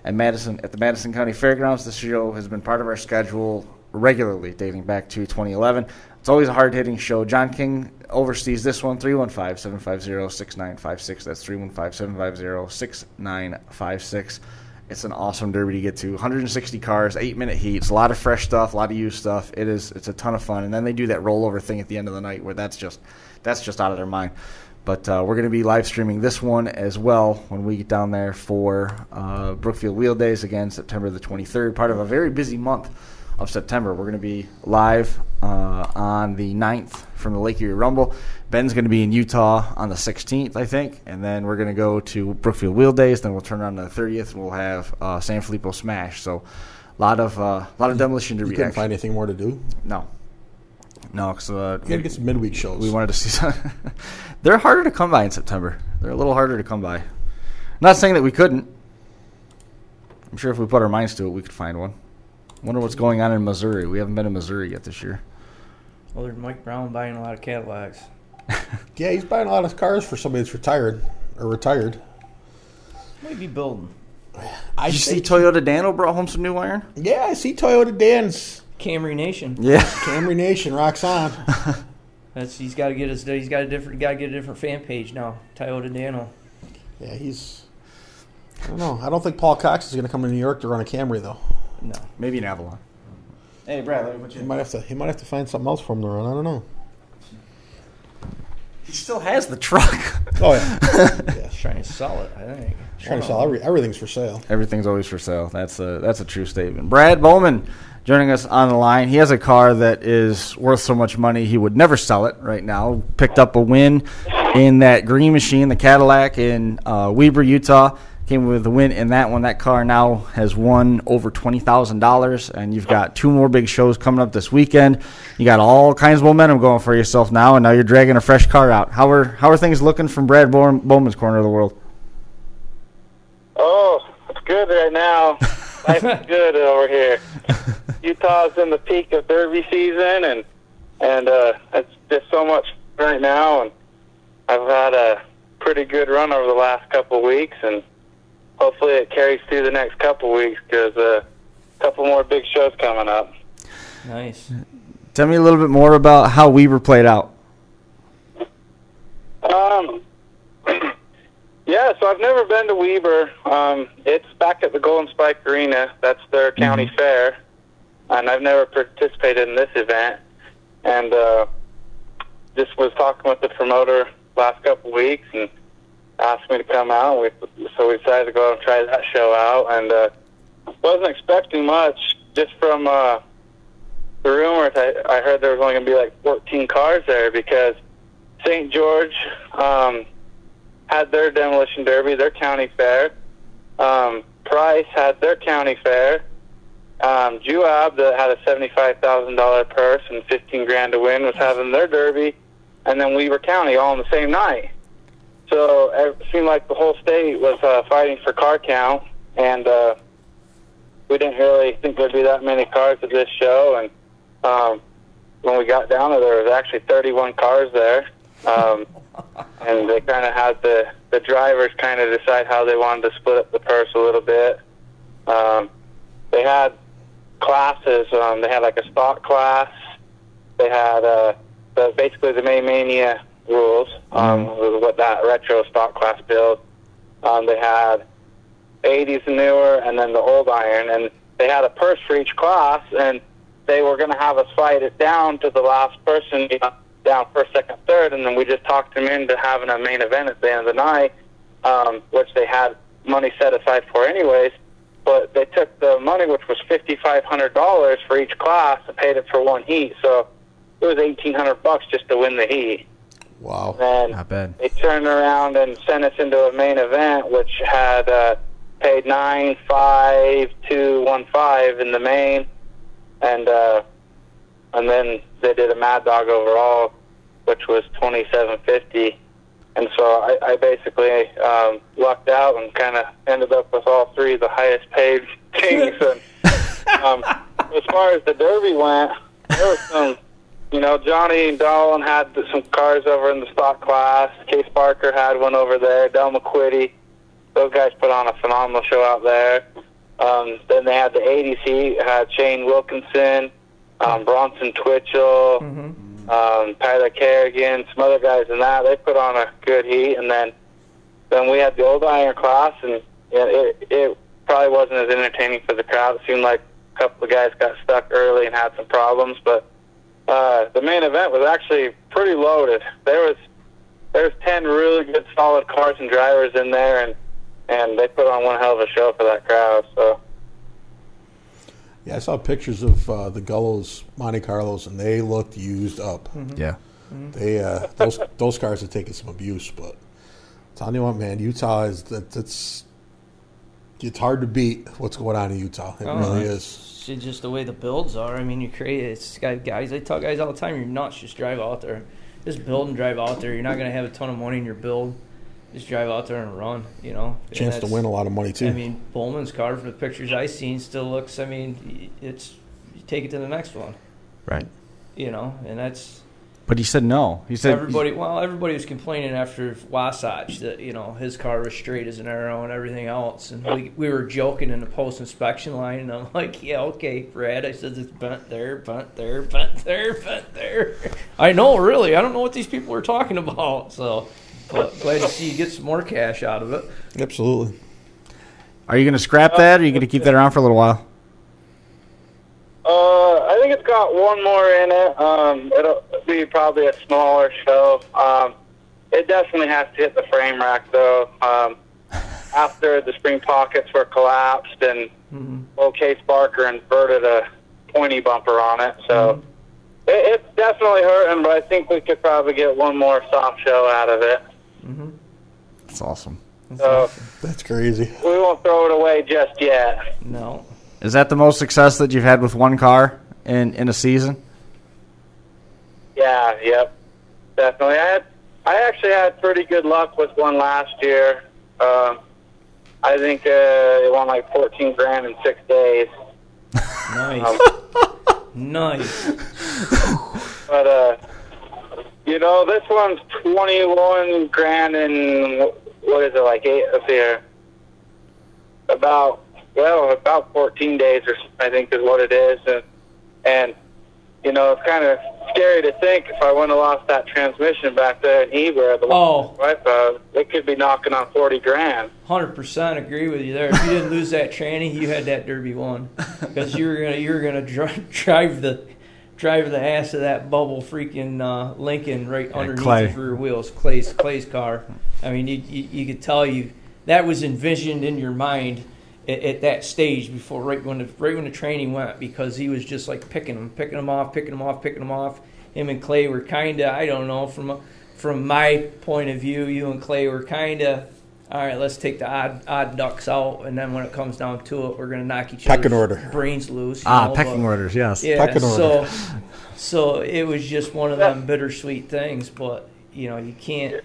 at the Madison County Fairgrounds. This show has been part of our schedule regularly dating back to 2011. It's always a hard-hitting show. John King oversees this one, 315-750-6956. That's 315-750-6956. It's an awesome derby to get to. 160 cars, 8-minute heats, a lot of fresh stuff, a lot of used stuff. It's a ton of fun. And then they do that rollover thing at the end of the night where that's just that's just out of their mind. But we're going to be live streaming this one as well when we get down there for Brookfield Wheel Days, again, September the 23rd, part of a very busy month of September. We're going to be live on the 9th from the Lake Erie Rumble. Ben's going to be in Utah on the 16th, I think, and then we're going to go to Brookfield Wheel Days. Then we'll turn on the 30th, and we'll have San Filippo Smash. So a lot of demolition derby. You couldn't find anything more to do? No, because you got to get some midweek shows. We wanted to see some. They're harder to come by in September. They're a little harder to come by. Not saying that we couldn't. I'm sure if we put our minds to it, we could find one. Wonder what's going on in Missouri. We haven't been in Missouri yet this year. Well, there's Mike Brown buying a lot of Cadillacs. Yeah, he's buying a lot of cars for somebody that's retired. Maybe building. Did you see Toyota Dano brought home some new iron? Yeah, I see Toyota Dan's. Camry Nation. Yeah, Camry Nation rocks on. He's got to get a different fan page now. Toyota Dano. Yeah, I don't know. I don't think Paul Cox is going to come to New York to run a Camry though. No, maybe an Avalon. Hey, Brad, let me put you. He might have to find something else for him to run. I don't know. He still has the truck. Oh yeah. He's trying to sell it, I think. Trying to sell everything's for sale. Everything's always for sale. That's a true statement. Brad Bowman joining us on the line. He has a car that is worth so much money he would never sell it right now. Picked up a win in that Green Machine, the Cadillac in Weber, Utah. Came with a win in that one. That car now has won over $20,000, and you've got 2 more big shows coming up this weekend. You got all kinds of momentum going for yourself now, and now you're dragging a fresh car out. How are things looking from Brad Bowman's corner of the world? Oh, it's good right now. Life is good over here. Utah's in the peak of Derby season, and it's just so much right now. And I've had a pretty good run over the last couple of weeks, and hopefully it carries through the next couple of weeks because a couple more big shows coming up. Nice. Tell me a little bit more about how Weber played out. Yeah, so I've never been to Weber. It's back at the Golden Spike Arena. That's their county fair. And I've never participated in this event. And just was talking with the promoter last couple of weeks and asked me to come out. So we decided to go and try that show out. And wasn't expecting much just from the rumors. I heard there was only going to be like 14 cars there because St. George had their demolition derby, their county fair. Price had their county fair. Juab, that had a $75,000 purse and $15,000 to win, was having their derby, and then Weber County all on the same night. So it seemed like the whole state was fighting for car count, and we didn't really think there'd be that many cars at this show. And when we got down there was actually 31 cars there. And they kind of had the drivers kind of decide how they wanted to split up the purse a little bit. They had classes. They had like a stock class. They had basically the Mania rules, what that retro stock class build. They had 80s and newer, and then the old iron. And they had a purse for each class, and they were going to have us fight it down to the last person, down first, second, third, and then we just talked them into having a main event at the end of the night, which they had money set aside for anyways. But they took the money, which was $5,500 for each class, and paid it for one heat. So it was $1,800 just to win the heat. Wow, and not bad. They turned around and sent us into a main event, which had paid $9,515 in the main, and then they did a Mad Dog overall, which was $2,750. And so I basically lucked out and kind of ended up with all three of the highest paid teams. And as far as the Derby went, there was some, Johnny and Dolan had some cars over in the stock class. Case Barker had one over there. Del McQuitty. Those guys put on a phenomenal show out there. Then they had the 80s heat. Had Shane Wilkinson, Bronson Twitchell, Tyler Kerrigan, some other guys in that. They put on a good heat. And then we had the old iron class, and it probably wasn't as entertaining for the crowd. It seemed like a couple of guys got stuck early and had some problems, but the main event was actually pretty loaded. There's 10 really good, solid cars and drivers in there, and they put on one hell of a show for that crowd. So. Yeah, I saw pictures of the Gullos Monte Carlos, and they looked used up. Mm-hmm. Yeah, they those cars have taken some abuse, but I'm telling you what, man, Utah is it's hard to beat what's going on in Utah. It really is. It's just the way the builds are. I mean, you create it's got guys. I tell guys all the time, you're nuts. Just drive out there, just build and drive out there. You're not going to have a ton of money in your build. Just drive out there and run, you know. Chance to win a lot of money, too. I mean, Bowman's car, from the pictures I've seen, still looks, I mean, it's, you take it to the next one. Right. You know, and that's. But he said no. He said. Everybody was complaining after Wasatch that, you know, his car was straight as an arrow and everything else. And we were joking in the post-inspection line, and I'm like, yeah, okay, Brad. I said, it's bent there, bent there, bent there, bent there. I know, really. I don't know what these people are talking about, so. But glad to see you get some more cash out of it. Absolutely. Are you going to scrap that, or are you going to keep that around for a little while? I think it's got one more in it. It'll be probably a smaller show. It definitely has to hit the frame rack, though. After the spring pockets were collapsed and Case Barker inverted a pointy bumper on it, so it's definitely hurting, but I think we could probably get one more soft show out of it. That's awesome. That's crazy. We won't throw it away just yet. No. Is that the most success that you've had with one car in a season? Yeah, yep, definitely. I actually had pretty good luck with one last year. I think it won like $14,000 in 6 days. Nice. Nice. But you know, this one's $21,000 in what is it, like 8? Let's see here. About 14 days, or I think is what it is, and you know, it's kind of scary to think if I wouldn't have lost that transmission back there in Erie, it could be knocking on $40,000. 100% agree with you there. If you didn't lose that tranny, you had that Derby won, because you were gonna drive the ass of that bubble freaking Lincoln right underneath his rear wheels, Clay's car. I mean, you could tell that was envisioned in your mind at that stage before right when the training went, because he was just like picking them off. Him and Clay were kind of, I don't know, from my point of view, you and Clay were kind of, all right, let's take the odd ducks out, and then when it comes down to it, we're going to knock each other's brains loose. Pecking orders, yes. Yeah, pecking order. So it was just one of them bittersweet things, but you know, you can't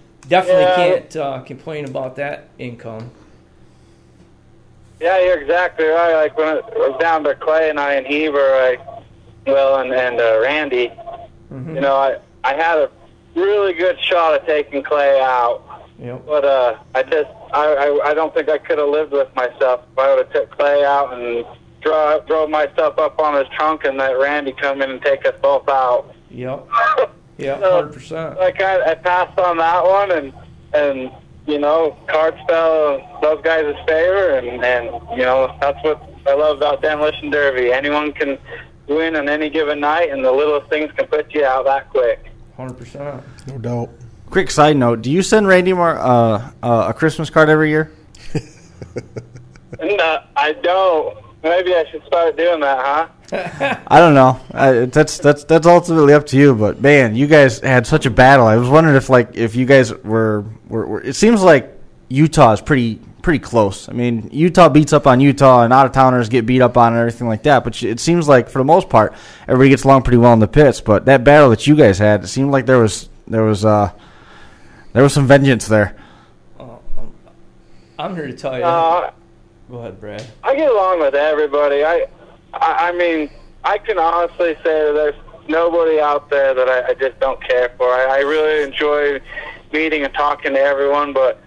complain about that income. Yeah, you're exactly right. Like when it was down to Clay and I and Heber, and Randy, you know, I had a really good shot at taking Clay out. Yep. But I don't think I could have lived with myself if I would have took Clay out and drove myself up on his trunk and let Randy come in and take us both out. Yep. Yeah, 100%. I passed on that one, and you know, cards fell in those guys' favor, and you know, that's what I love about Demolition Derby. Anyone can win on any given night, and the littlest things can put you out that quick. 100%. No doubt. Quick side note: do you send Randy Moore a Christmas card every year? No, I don't. Maybe I should start doing that, huh? I don't know. That's ultimately up to you. But man, you guys had such a battle. I was wondering if you guys were. It seems like Utah is pretty close. I mean, Utah beats up on Utah, and out of towners get beat up on and everything like that. But it seems like for the most part, everybody gets along pretty well in the pits. But that battle that you guys had, it seemed like there was some vengeance there. I'm here to tell you. Go ahead, Brad. I get along with everybody. I mean, I can honestly say that there's nobody out there that I just don't care for. I really enjoy meeting and talking to everyone, but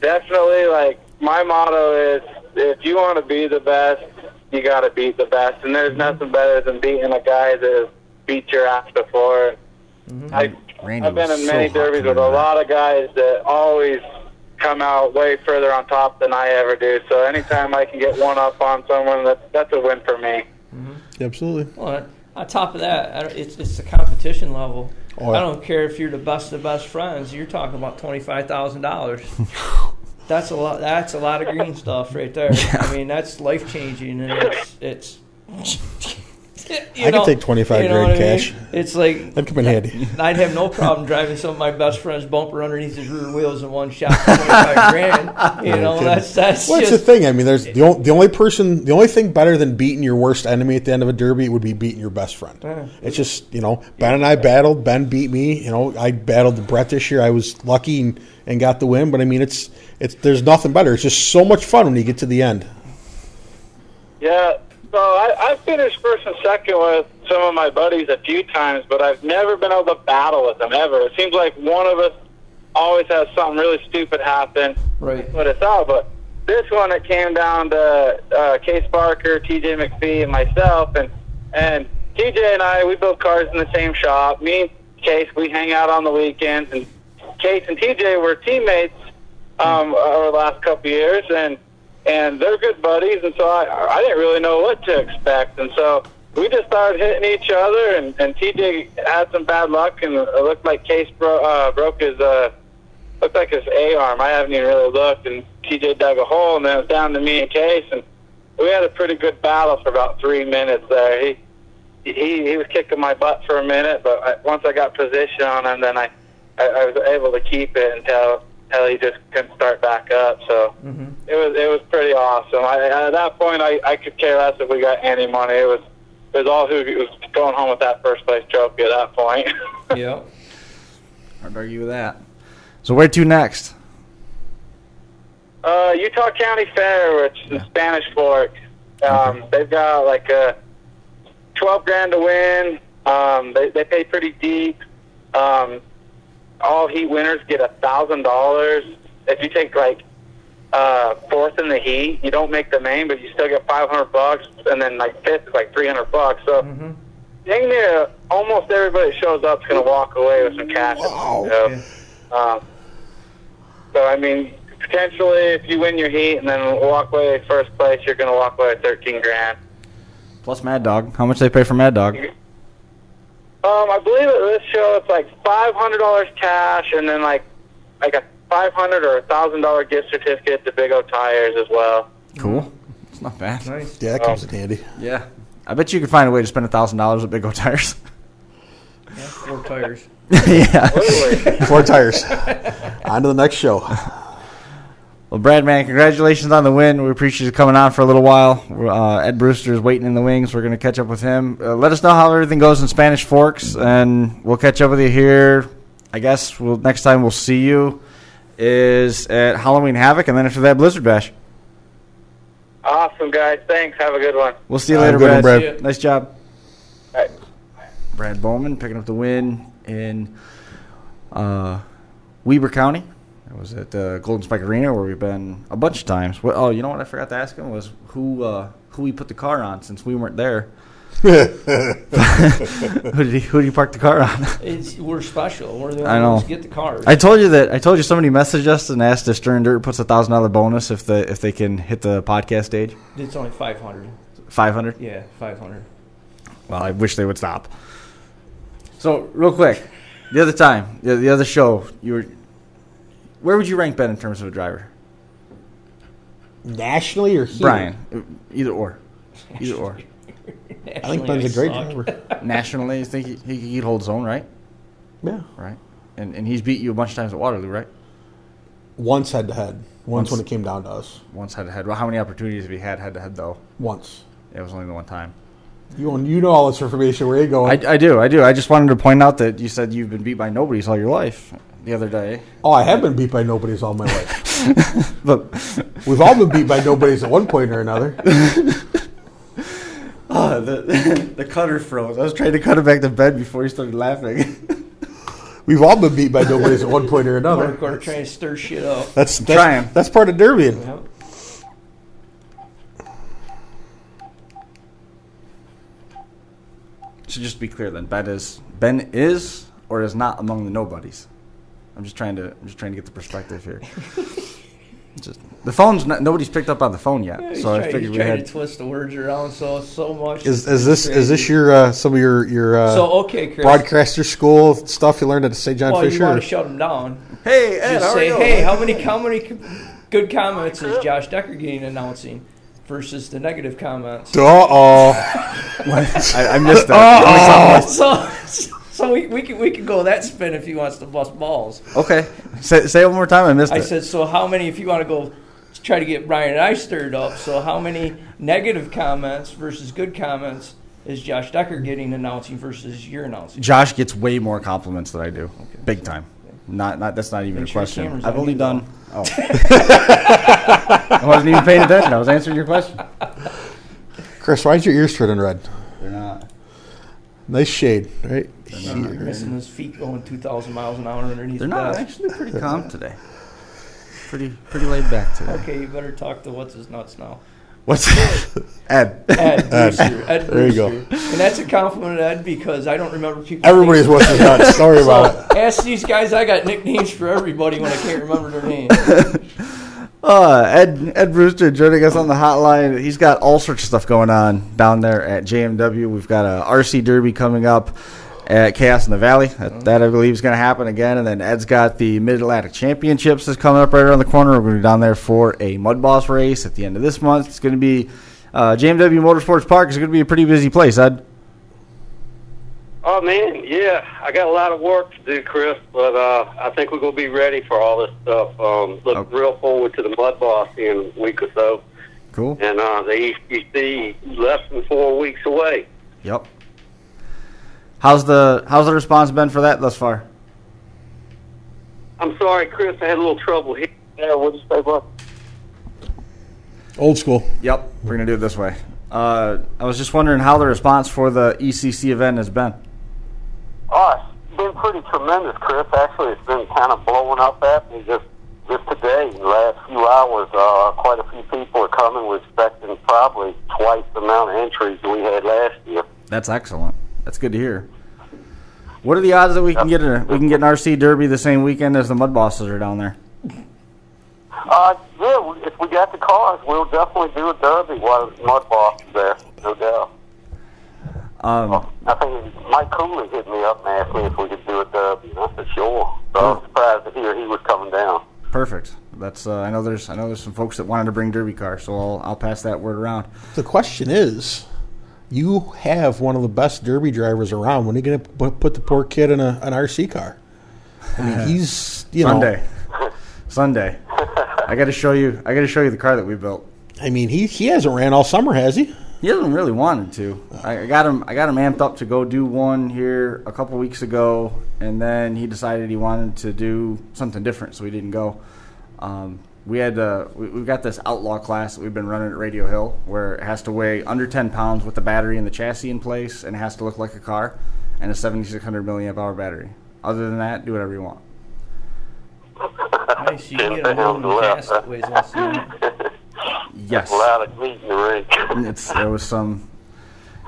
definitely, like, my motto is, if you want to be the best, you got to beat the best, and there's nothing better than beating a guy that has beat your ass before. I've been in many derbies with a lot of guys that always come out way further on top than I ever do. So anytime I can get one up on someone, that's a win for me. Absolutely. Well, On top of that, it's the competition level. Oh, I don't care if you're the best of best friends. You're talking about $25,000. That's a lot. That's a lot of green stuff right there. Yeah. I mean, that's life changing, and it's. I could take 25 grand cash. It's like That'd come in handy. I'd have no problem driving some of my best friend's bumper underneath his rear wheels in one shot for 25 grand. You know, that's Well, that's the thing. I mean, there's the only thing better than beating your worst enemy at the end of a derby would be beating your best friend. Yeah. It's just, Ben and I battled. Ben beat me. I battled Brett this year. I was lucky and got the win. But I mean, it's there's nothing better. It's just so much fun when you get to the end. Yeah. So I finished first and second with some of my buddies a few times, but I've never been able to battle with them ever. It seems like one of us always has something really stupid happen. Right. But it's all. But this one, it came down to Case Barker, TJ McPhee, and myself. And TJ and I, we build cars in the same shop. Me and Case, we hang out on the weekends. And Case and TJ were teammates over the last couple of years, and they're good buddies, and so I didn't really know what to expect. And so we just started hitting each other, and TJ had some bad luck, and it looked like Case broke his looked like his A-arm. I haven't even really looked, and TJ dug a hole, and then it was down to me and Case, and we had a pretty good battle for about 3 minutes there. He was kicking my butt for a minute, but once I got position on him, then I was able to keep it until he just couldn't start back up. So it was pretty awesome. At that point, I could care less if we got any money. It was all who was going home with that first place trophy at that point. Yeah. Hard to argue with that. So where to next? Utah County Fair, which is in Spanish Fork. They've got like a 12 grand to win. They pay pretty deep. All heat winners get $1,000. If you take like fourth in the heat, you don't make the main, but you still get $500, and then like fifth is like $300. So dang near almost everybody that shows up is going to walk away with some cash. Wow. So I mean, potentially, if you win your heat and then walk away first place, you're going to walk away with 13 grand. Plus Mad Dog. How much they pay for Mad Dog? I believe at this show it's like $500 cash, and then like a $500 or $1,000 gift certificate to Big O Tires as well. Cool. It's not bad. Nice. Yeah, that comes in handy. Yeah. I bet you could find a way to spend $1,000 at Big O Tires. Yeah, 4 tires. Yeah. Literally. 4 tires. On to the next show. Well, Brad, man, congratulations on the win. We appreciate you coming on for a little while. Ed Brewster is waiting in the wings. We're going to catch up with him. Let us know how everything goes in Spanish Forks, and we'll catch up with you here. I guess next time we'll see you is at Halloween Havoc, and then after that, Blizzard Bash. Awesome, guys. Thanks. Have a good one. We'll see you later, good one, Brad. Brad. Nice job. All right. Brad Bowman picking up the win in Weber County. It was at the Golden Spike Arena where we've been a bunch of times. Oh, you know what I forgot to ask him was who he put the car on since we weren't there. Who did he park the car on? We're special. We're the I only know. ones to get the cars. I told you somebody messaged us and asked if Stern Dirt puts $1,000 bonus if they can hit the podcast stage. It's only 500. 500. Yeah, 500. Well, I wish they would stop. So real quick, the other time, the other show, where would you rank Ben in terms of a driver? Nationally or here? Brian, either or. I think Ben's a great driver. Nationally, you think he'd hold his own, right? Yeah. Right. And he's beat you a bunch of times at Waterloo, right? Once head-to-head. Once when it came down to us. Once head-to-head. Well, how many opportunities have you had head-to-head, though? Once. It was only the one time. You know all this information. Where are you going? I do. I just wanted to point out that you said you've been beat by nobodies all your life the other day. Oh, I have been beat by nobodies all my life. But we've all been beat by nobodies at one point or another. The cutter froze. I was trying to cut it back to bed before he started laughing. We've all been beat by nobodies at one point or another. We're trying to stir shit up. That's trying. That's part of derbying. Yep. So just to be clear, then Ben is or is not among the nobodies. I'm just trying to get the perspective here. The phone's nobody's picked up on the phone yet, Yeah, so I figured we had to twist the words around so much. Is this your some of your Chris, broadcaster school stuff you learned at St. John Fisher? You want to shut them down? Hey, Ed, Just how say, are you? hey, how many good comments is Josh Decker getting announcing versus the negative comments? I missed that. So we can go that spin if he wants to bust balls. Okay, say it one more time. I missed it. I said, so how many, if you want to go try to get Brian and I stirred up, so how many negative comments versus good comments is Josh Decker getting announcing versus your announcing? Josh gets way more compliments than I do, big time. Not that's not even Make a sure question. camera's I've on only you, done. Oh, I wasn't even paying attention. I was answering your question. Chris, why is your ears turning red? They're not. Nice shade, right? You're missing his feet going 2,000 miles an hour underneath They're the not desk. actually pretty calm today. Pretty laid back today. Okay, you better talk to what's his nuts now. What's Ed? Ed Brewster. Ed There you go. Brewster. And that's a compliment, Ed, because I don't remember people. Everybody's what's his nuts. Sorry about it. Ask these guys. I got nicknames for everybody when I can't remember their name. Ed Brewster joining us on the hotline. He's got all sorts of stuff going on down there at JMW. We've got a RC Derby coming up at Chaos in the Valley. That I believe is going to happen again. And then Ed's got the Mid-Atlantic Championships that's coming up right around the corner. We're going to be down there for a Mud Boss race at the end of this month. It's going to be JMW Motorsports Park is going to be a pretty busy place, Ed. Oh, man, yeah. I got a lot of work to do, Chris, but I think we're going to be ready for all this stuff. Look real forward to the Mud Boss in a week or so. Cool. And the ECC less than 4 weeks away. Yep. How's the response been for that thus far? I'm sorry, Chris, I had a little trouble here. What'd you say, bud? Old school. Yep. We're going to do it this way. I was just wondering how the response for the ECC event has been. Oh, it's been pretty tremendous, Chris. Actually, it's been kind of blowing up at me just today. In the last few hours, quite a few people are coming. We're expecting probably twice the amount of entries we had last year. That's excellent. That's good to hear. What are the odds that we can get an RC Derby the same weekend as the Mud Bosses are down there? Yeah, if we got the cars, we'll definitely do a derby while the Mud Boss is there, no doubt. I think Mike Cooley hit me up and asked me if we could do a derby, and I said sure. So I was surprised to hear he was coming down. Perfect. That's I know there's some folks that wanted to bring derby cars, so I'll pass that word around. The question is, you have one of the best derby drivers around. When are you going to put the poor kid in an RC car? I mean, he's Sunday. I got to show you the car that we built. I mean, he hasn't ran all summer, has he? He hasn't really wanted to. I got him amped up to go do one here a couple weeks ago, and then he decided he wanted to do something different, so he didn't go. We've got this outlaw class that we've been running at Radio Hill, where it has to weigh under 10 pounds with the battery and the chassis in place, and it has to look like a car, and a 7,600 milliamp hour battery. Other than that, do whatever you want. Nice, you can get a hold of the gas that weighs less than that. Yes. A lot of meat in the ring.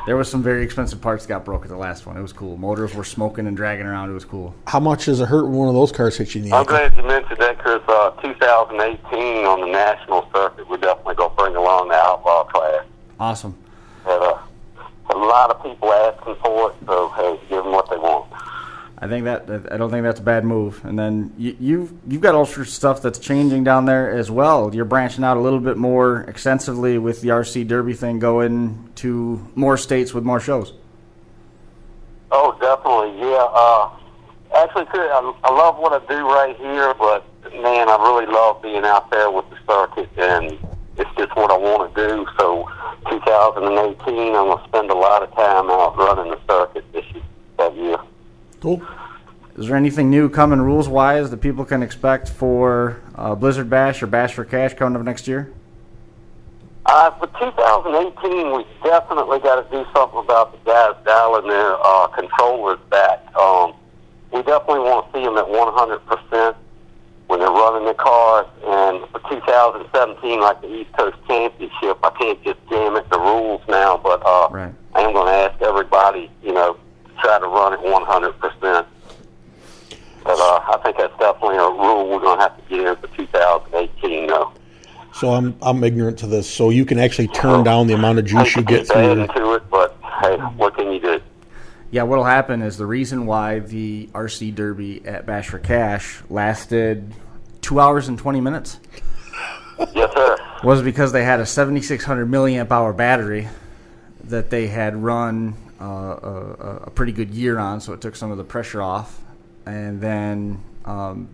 There was some very expensive parts that got broke at the last one. It was cool. Motors were smoking and dragging around. It was cool. How much does it hurt when one of those cars hits you in the I'm ankle? glad you mentioned that, Chris. 2018 on the national circuit, we're definitely going to bring along the outlaw class. Awesome. Had a lot of people asking for it, so hey, give them what they want. I don't think that's a bad move. And then you've got all sorts of stuff that's changing down there as well. You're branching out a little bit more extensively with the RC Derby thing, going to more states with more shows. Oh, definitely, yeah. Actually, Chris, I love what I do right here, but man, I really love being out there with the circuit, and it's just what I want to do. So 2018, I'm going to spend a lot of time out running the circuit that year. Cool. Is there anything new coming rules-wise that people can expect for Blizzard Bash or Bash for Cash coming up next year? For 2018, we definitely got to do something about the guys dialing their controllers back. We definitely want to see them at 100% when they're running their cars. And for 2017, like the East Coast Championship, I can't just jam it the rules now, but Right. I am going to ask everybody, try to run it 100%. But I think that's definitely a rule we're going to have to get in for 2018. 16, though. So I'm ignorant to this. So you can actually turn down the amount of juice you get through. Adding to it, but hey, what can you do? Yeah, what'll happen is the reason why the RC Derby at Bash for Cash lasted 2 hours and 20 minutes Yes, sir. was because they had a 7,600 milliamp hour battery that they had run a pretty good year on, so it took some of the pressure off, and then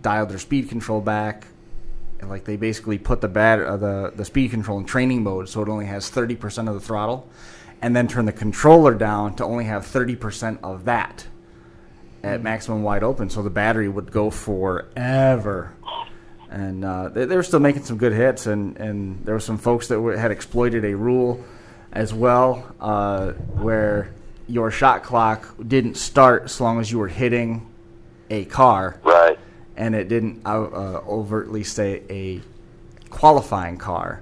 dialed their speed control back. And like they basically put the speed control in training mode, so it only has 30% of the throttle, and then turn the controller down to only have 30% of that at maximum wide open, so the battery would go forever. And they were still making some good hits, and there were some folks that had exploited a rule as well where your shot clock didn't start as long as you were hitting a car. Right. And it didn't overtly say a qualifying car.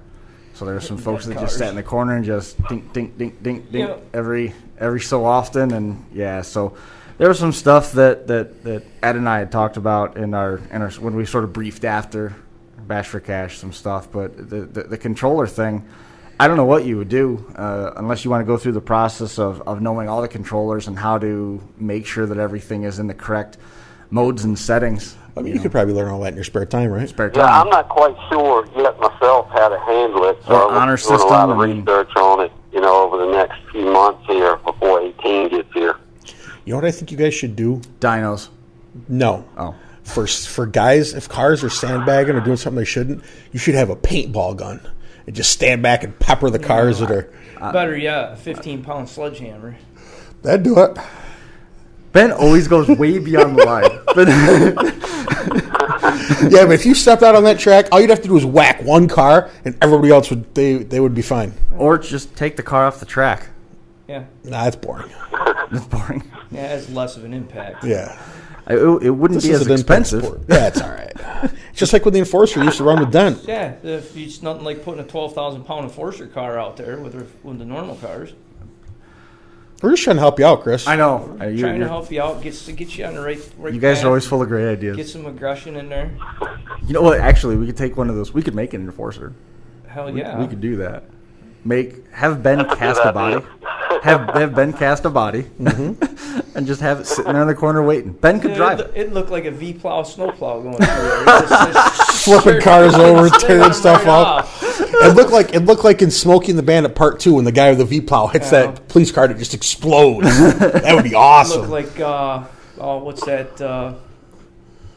So there were some folks that just sat in the corner and just dink, dink, dink, dink, dink every so often. And, yeah, so there was some stuff that Ed and I had talked about in our when we sort of briefed after Bash for Cash, some stuff. But the controller thing, I don't know what you would do unless you want to go through the process of knowing all the controllers and how to make sure that everything is in the correct modes and settings. I mean, you could probably learn all that in your spare time, right? Spare time. Yeah, I'm not quite sure yet myself how to handle it. So Or honor I'm doing system, a lot of I mean- research on it, over the next few months here before 18 gets here. You know what I think you guys should do? Dynos. No. Oh. For guys, if cars are sandbagging or doing something they shouldn't, you should have a paintball gun and just stand back and pepper the cars that are. Better yet, a 15-pound sledgehammer. That'd do it. Ben always goes way beyond the line. Yeah, but if you stepped out on that track, all you'd have to do is whack one car, and everybody else would be fine. Or just take the car off the track. Yeah. Nah, that's boring. That's boring. Yeah, it has less of an impact. Yeah. It wouldn't be as expensive. Yeah, it's all right. It's just like with the Enforcer, used to run with dent. Yeah, it's nothing like putting a 12,000-pound Enforcer car out there with the normal cars. We're just trying to help you out, Chris. I know. Trying to help you out, get you on the right You guys path, are always full of great ideas. get some aggression in there. You know what? Actually, we could take one of those. We could make an Enforcer. Hell yeah. We could do that. Have Ben cast a body. Have Ben cast a body, and just have it sitting there in the corner waiting. Ben could drive it. It looked like a V-plow, snowplow going through there. Just Flipping cars over, tearing stuff right up. off. It looked like in Smokey and the Bandit Part 2 when the guy with the V-plow hits that police car that just explodes. That would be awesome. Looked like what's that?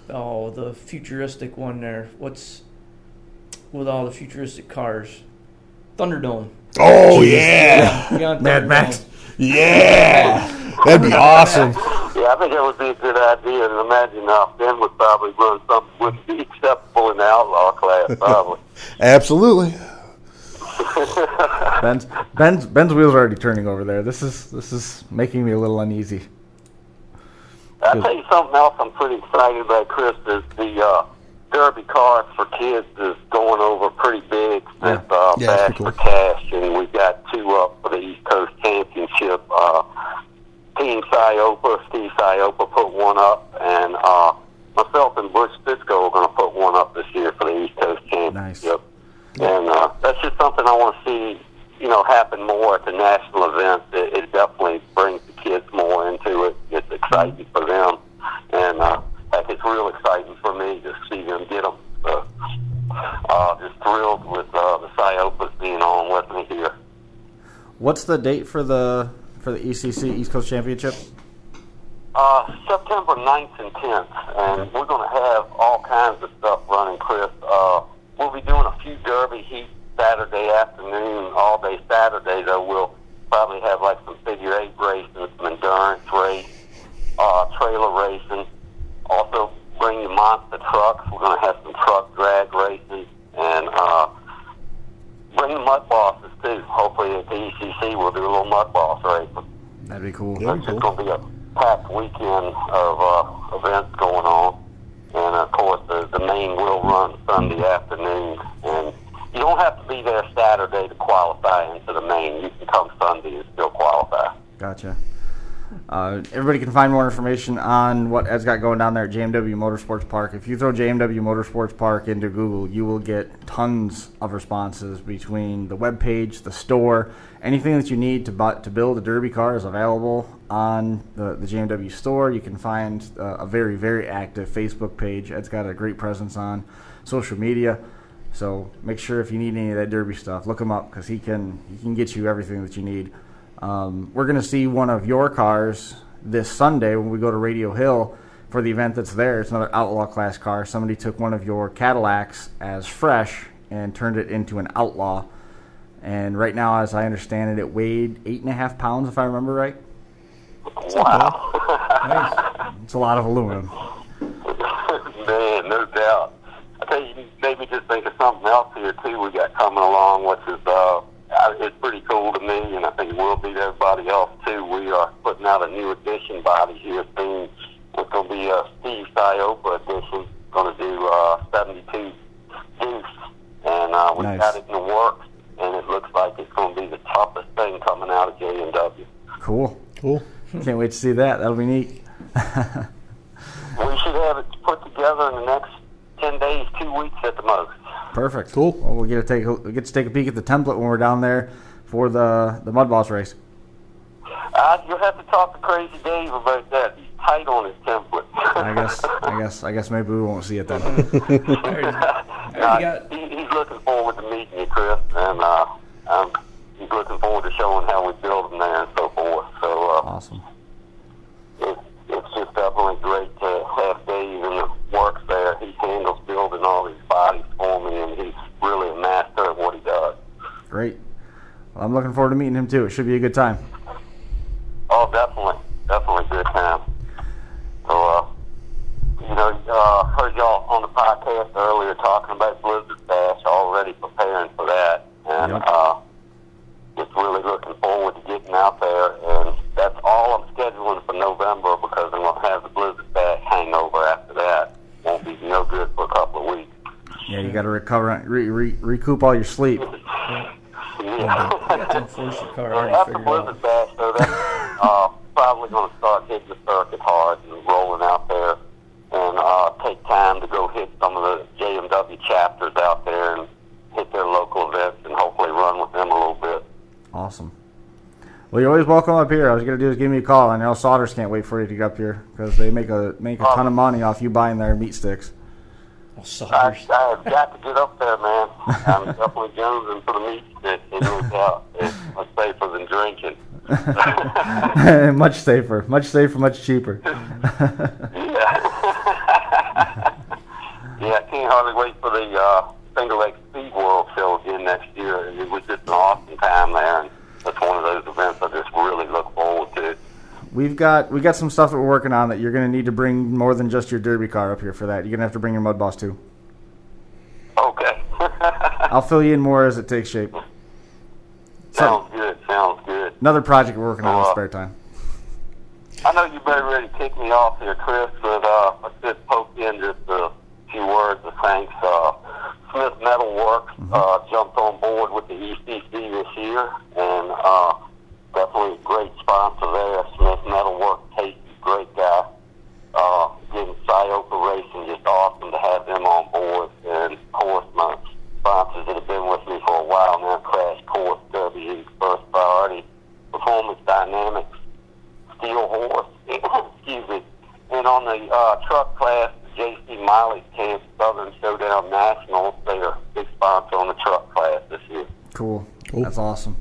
The futuristic one there. What's with all the futuristic cars? Thunderdome. Oh, yeah. Mad Max. Yeah. That'd be awesome. Yeah, I think that would be a good idea. And imagine Ben would probably run something that wouldn't be acceptable in the outlaw class, probably. Absolutely. Ben's wheels are already turning over there. This is making me a little uneasy. I'll tell you something else I'm pretty excited about, Chris, is the Derby Cars for Kids is going over pretty big with Bash for Cash, and we've got two up for the East Coast Championship. Team Steve Siopa put one up, and myself and Butch Stisco are going to put one up this year for the East Coast Championship. Nice. And that's just something I want to see, happen more at the national events. It definitely brings the kids more into it. It's exciting for them, and heck, it's real exciting for me to see them get them. So, just thrilled with the Siopas being on with me here. What's the date for the ECC East Coast Championship? September 9th and 10th, and we're going to have all kinds of stuff running, Chris. We'll be doing a few Derby heats Saturday afternoon, all day Saturday, though. We'll probably have like some figure 8 racing, some endurance race, trailer racing. Also, bring your monster trucks. We're going to have some truck drag racing, and bring the mud bosses, too. Hopefully at the ECC we'll do a little mud boss racing. That'd be cool. It's just going to be a packed weekend of events going on. And, of course, the main will run Sunday afternoon. And you don't have to be there Saturday to qualify into the main. You can come Sunday and still qualify. Gotcha. Everybody can find more information on what Ed's got going down there at JMW Motorsports Park. If you throw JMW Motorsports Park into Google, you will get tons of responses between the webpage, the store. Anything that you need to build a derby car is available on the JMW store. You can find a very, very active Facebook page. Ed's got a great presence on social media. So make sure if you need any of that derby stuff, look him up because he can get you everything that you need. We're going to see one of your cars this Sunday when we go to Radio Hill for the event that's there. It's another Outlaw class car. Somebody took one of your Cadillacs as fresh and turned it into an Outlaw. And right now, as I understand it, it weighed 8.5 pounds, if I remember right. Wow. Nice. It's a lot of aluminum. Man, no doubt. I tell you, you made me just think of something else here, too, we got coming along, which is it's pretty cool to me, and I think it will be to everybody else, too. We are putting out a new edition body here soon. It's going to be a Steve Siopa edition. Going to do 72 Deuce, and we've Nice. got it in the works, and it looks like it's going to be the toughest thing coming out of J&W. Cool. Cool. Can't wait to see that. That'll be neat. We should have it put together in the next 10 days, 2 weeks at the most. Perfect. Cool. Well, we'll get to take a peek at the template when we're down there for the Mud Boss race. You'll have to talk to Crazy Dave about that. He's tight on his template. I guess maybe we won't see it then. He's looking forward to meeting you, Chris, and he's looking forward to showing how we build them there and so forth. So Awesome. It's just definitely great to have Dave in the works there. He handles building all these bodies for me, and he's really a master of what he does. Great. Well, I'm looking forward to meeting him too. It should be a good time. Oh, definitely good time. So, heard y'all on the podcast earlier talking about Blizzard Bash, already preparing for that, and just really looking forward to getting out there. And that's all I'm scheduling for November because I'm going to have the Blizzard Bash hangover after that. Won't be no good for a couple of weeks. Yeah, you got to recover, recoup all your sleep. Yeah. Enforce your car. After Blizzard Bash, though, that's probably going to start hitting the circuit hard and rolling out there, and take time to go hit some of the JMW chapters out there and hit their local events and hopefully run with them a little bit. Awesome. Well, you're always welcome up here. All you got to do is give me a call. I know Sodders can't wait for you to get up here because they make a ton of money off you buying their meat sticks. I have got to get up there, man. I'm definitely jonesing for the meat stick. No doubt. It's much safer than drinking. Much safer, much cheaper. Yeah, I can't hardly wait for the Finger Lake Speed World show again next year. It was just an awesome time there, and that's one of those events I just really look forward to. We got some stuff that we're working on that you're going to need to bring more than just your derby car up here for that. You're going to have to bring your Mud Boss too. Okay. I'll fill you in more as it takes shape. Sounds good. Another project we're working on in the spare time. I know you're very ready to kick me off here, Chris, but I just poke in just a few words of thanks. Smith Metal Works jumped on board with the ECC this year, and definitely a great sponsor there. Smith Metal Works, Casey's a great guy. Getting Siopa Racing, just awesome to have them on board. And, of course, my sponsors that have been with me for a while now, Crash Course, WE's First Priority, Performance Dynamics, Steel Horse, excuse me. And on the truck class, J.C. Miley's Camp Southern Showdown Nationals, they are a big sponsor on the truck class this year. Cool. That's awesome.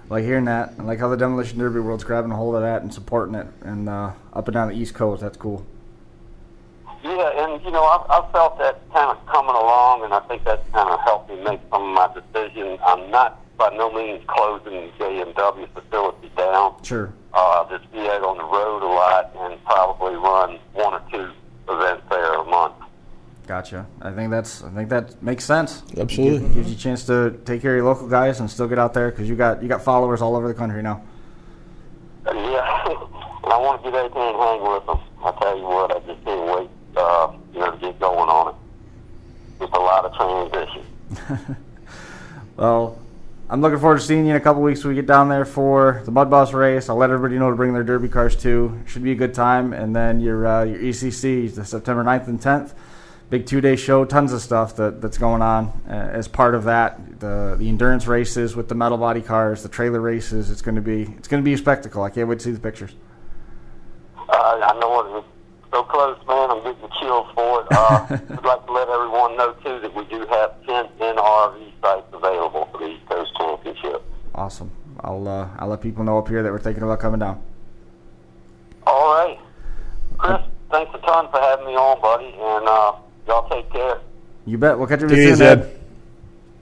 I like hearing that. I like how the Demolition Derby World's grabbing a hold of that and supporting it, and up and down the East Coast. That's cool. Yeah, and, I've felt that kind of coming along, and I think that's kind of helped me make some of my decisions. I'm not by no means closing the JMW facility down. Sure. Just be out on the road a lot and probably run 1 or 2 events there a month. Gotcha. I think that makes sense. Absolutely. Gives you a chance to take care of your local guys and still get out there because you got followers all over the country now. Yeah, and I want to get out there and hang with them. I tell you what, I just can't wait, to get going on it. Just a lot of transition. Well, I'm looking forward to seeing you in a couple weeks when we get down there for the Mud Boss race. I'll let everybody know to bring their derby cars too. Should be a good time. And then your ECC, the September 9th and 10th. Big 2-day show, tons of stuff that's going on as part of that. The endurance races with the metal body cars, the trailer races. It's going to be a spectacle. I can't wait to see the pictures. I know it is so close, man. I'm getting the chills for it. I'd like to let everyone know too that we do have 10 NRV sites available for the East Coast Championship. Awesome. I'll let people know up here that we're thinking about coming down. All right, Chris. Thanks a ton for having me on, buddy, and y'all take care. You bet. We'll catch you See you, soon, Ed.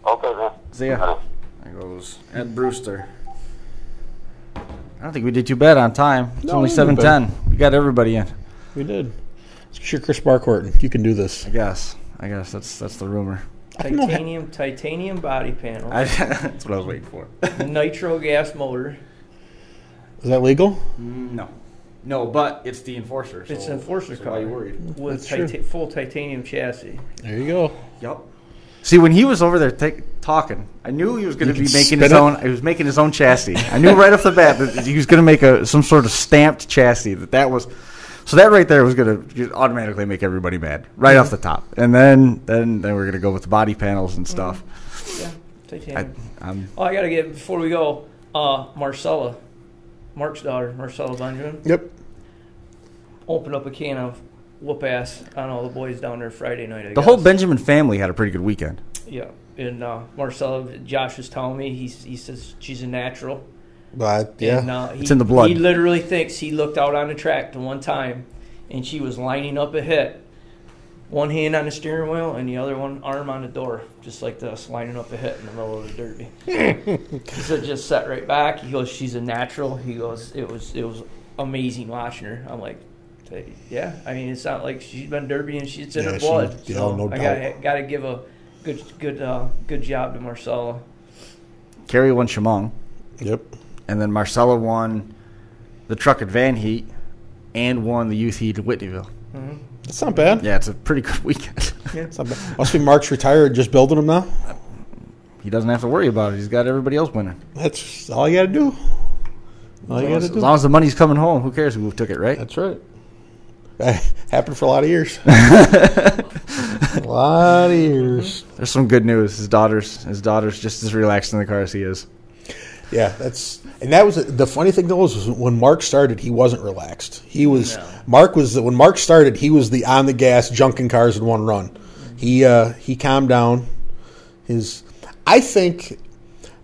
Okay, man. See ya. There goes Ed Brewster. I don't think we did too bad on time. It's only 7:10. We got everybody in. We did. Sure, Chris Barkhorton, you can do this. I guess that's the rumor. Titanium body panel. That's what I was waiting for. Nitro gas motor. Is that legal? No, but it's the Enforcer. It's an Enforcer car. Why are you worried? With full titanium chassis. There you go. Yep. See, when he was over there talking, I knew he was going to be making his own. He was making his own chassis. I knew right off the bat that he was going to make some sort of stamped chassis. That was. So that right there was going to automatically make everybody mad right off the top, and then we're going to go with the body panels and stuff. Yeah, titanium. I got to get before we go. Marcella, Mark's daughter, Marcella Benjamin. Yep. Opened up a can of whoop ass on all the boys down there Friday night. The whole Benjamin family had a pretty good weekend. Yeah, and Marcella, Josh was telling me he says she's a natural. But yeah, and, it's in the blood. He literally thinks he looked out on the track the one time, and she was lining up a hit, one hand on the steering wheel and the other one arm on the door, just like this, lining up a hit in the middle of the derby. He said just sat right back. He goes, she's a natural. He goes, it was amazing watching her. I'm like, yeah. I mean, it's not like she's been derby and she's in her blood. So no doubt. I got to give a good job to Marcella. Carrie won Chemung. Yep. And then Marcella won the truck at Van Heat and won the youth heat at Whitneyville. Mm-hmm. That's not bad. Yeah, it's a pretty good weekend. Yeah. It's not bad. Must be Mark's retired, just building them now. He doesn't have to worry about it. He's got everybody else winning. That's all you got to do. As long as the money's coming home, who cares who took it, right? That's right. Happened for a lot of years. A lot of years. There's some good news. His daughter's just as relaxed in the car as he is. Yeah, that was the funny thing though was when Mark started, he wasn't relaxed. When Mark started, he was the on the gas junking cars in one run. He calmed down. I think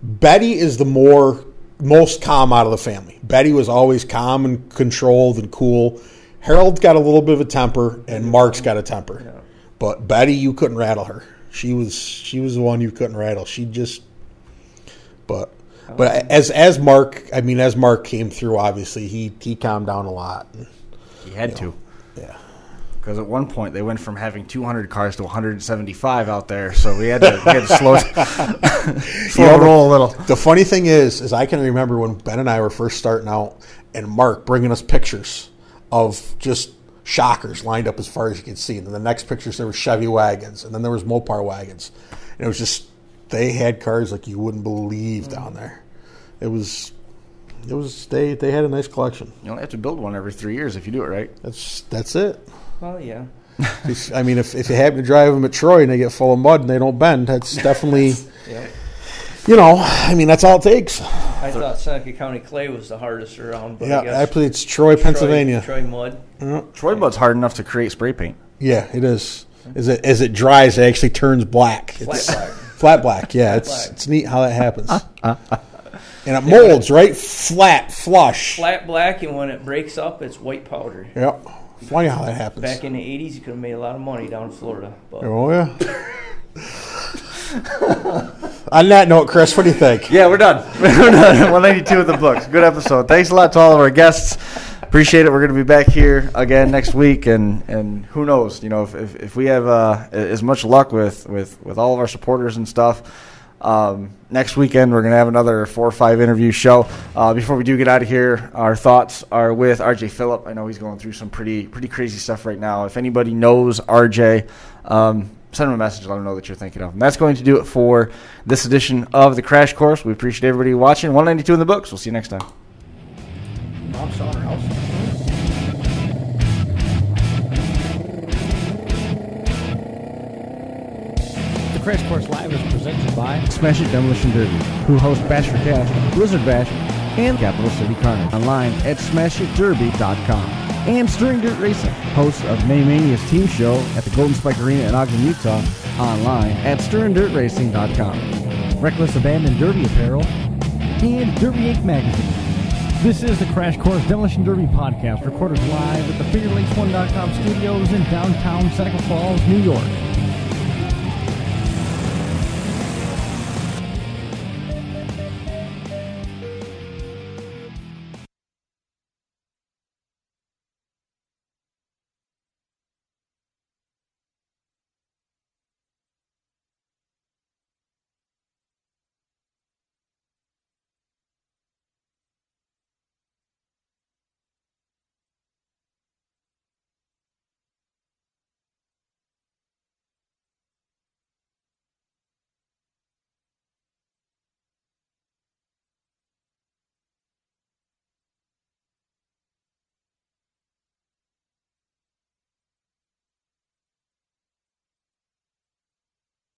Betty is the most calm out of the family. Betty was always calm and controlled and cool. Harold's got a little bit of a temper, and Mark's got a temper. Yeah. But Betty, you couldn't rattle her. She was the one you couldn't rattle. But as Mark came through, obviously he calmed down a lot. He had to. Yeah. Because at one point they went from having 200 cars to 175 out there, so we had to slow roll a little. The funny thing is I can remember when Ben and I were first starting out, and Mark bringing us pictures of just shockers lined up as far as you could see. And then the next pictures there were Chevy wagons, and then there was Mopar wagons, and it was just they had cars like you wouldn't believe down there. It was they had a nice collection. You only have to build one every 3 years if you do it right. That's it. Well, yeah. I mean, if you happen to drive them at Troy and they get full of mud and they don't bend, that's definitely, yeah. That's all it takes. I thought Seneca County clay was the hardest around. But yeah, actually, it's Troy, Pennsylvania. Troy mud. Troy mud's hard enough to create spray paint. Yeah, it is. As it dries, it actually turns black. Flat black. Yeah, it's neat how that happens. And it molds, right? Flat, flush. Flat black, and when it breaks up, it's white powder. Yep. Funny how that happens. Back in the 80s, you could have made a lot of money down in Florida. But. Oh, yeah. On that note, Chris, what do you think? Yeah, we're done. 192 of the books. Good episode. Thanks a lot to all of our guests. Appreciate it. We're going to be back here again next week, and who knows? If we have as much luck with all of our supporters and stuff. Next weekend, we're going to have another 4 or 5 interview show. Before we do get out of here, our thoughts are with RJ Phillip. I know he's going through some pretty crazy stuff right now. If anybody knows RJ, send them a message. Let them know that you're thinking of them. That's going to do it for this edition of the Crash Course. We appreciate everybody watching. 192 in the books. We'll see you next time. Mom's selling her house. The Crash Course Live is presented by Smash It Demolition Derby, who host Bash for Cash, Blizzard Bash, and Capital City Carnage. Online at smashitderby.com. And Stirring Dirt Racing, host of May Mania's team show at the Golden Spike Arena in Ogden, Utah. Online at stirringdirtracing.com. Reckless Abandon Derby Apparel, and Derby Inc. Magazine. This is the Crash Course Demolition Derby podcast, recorded live at the FingerLakes1.com studios in downtown Seneca Falls, New York.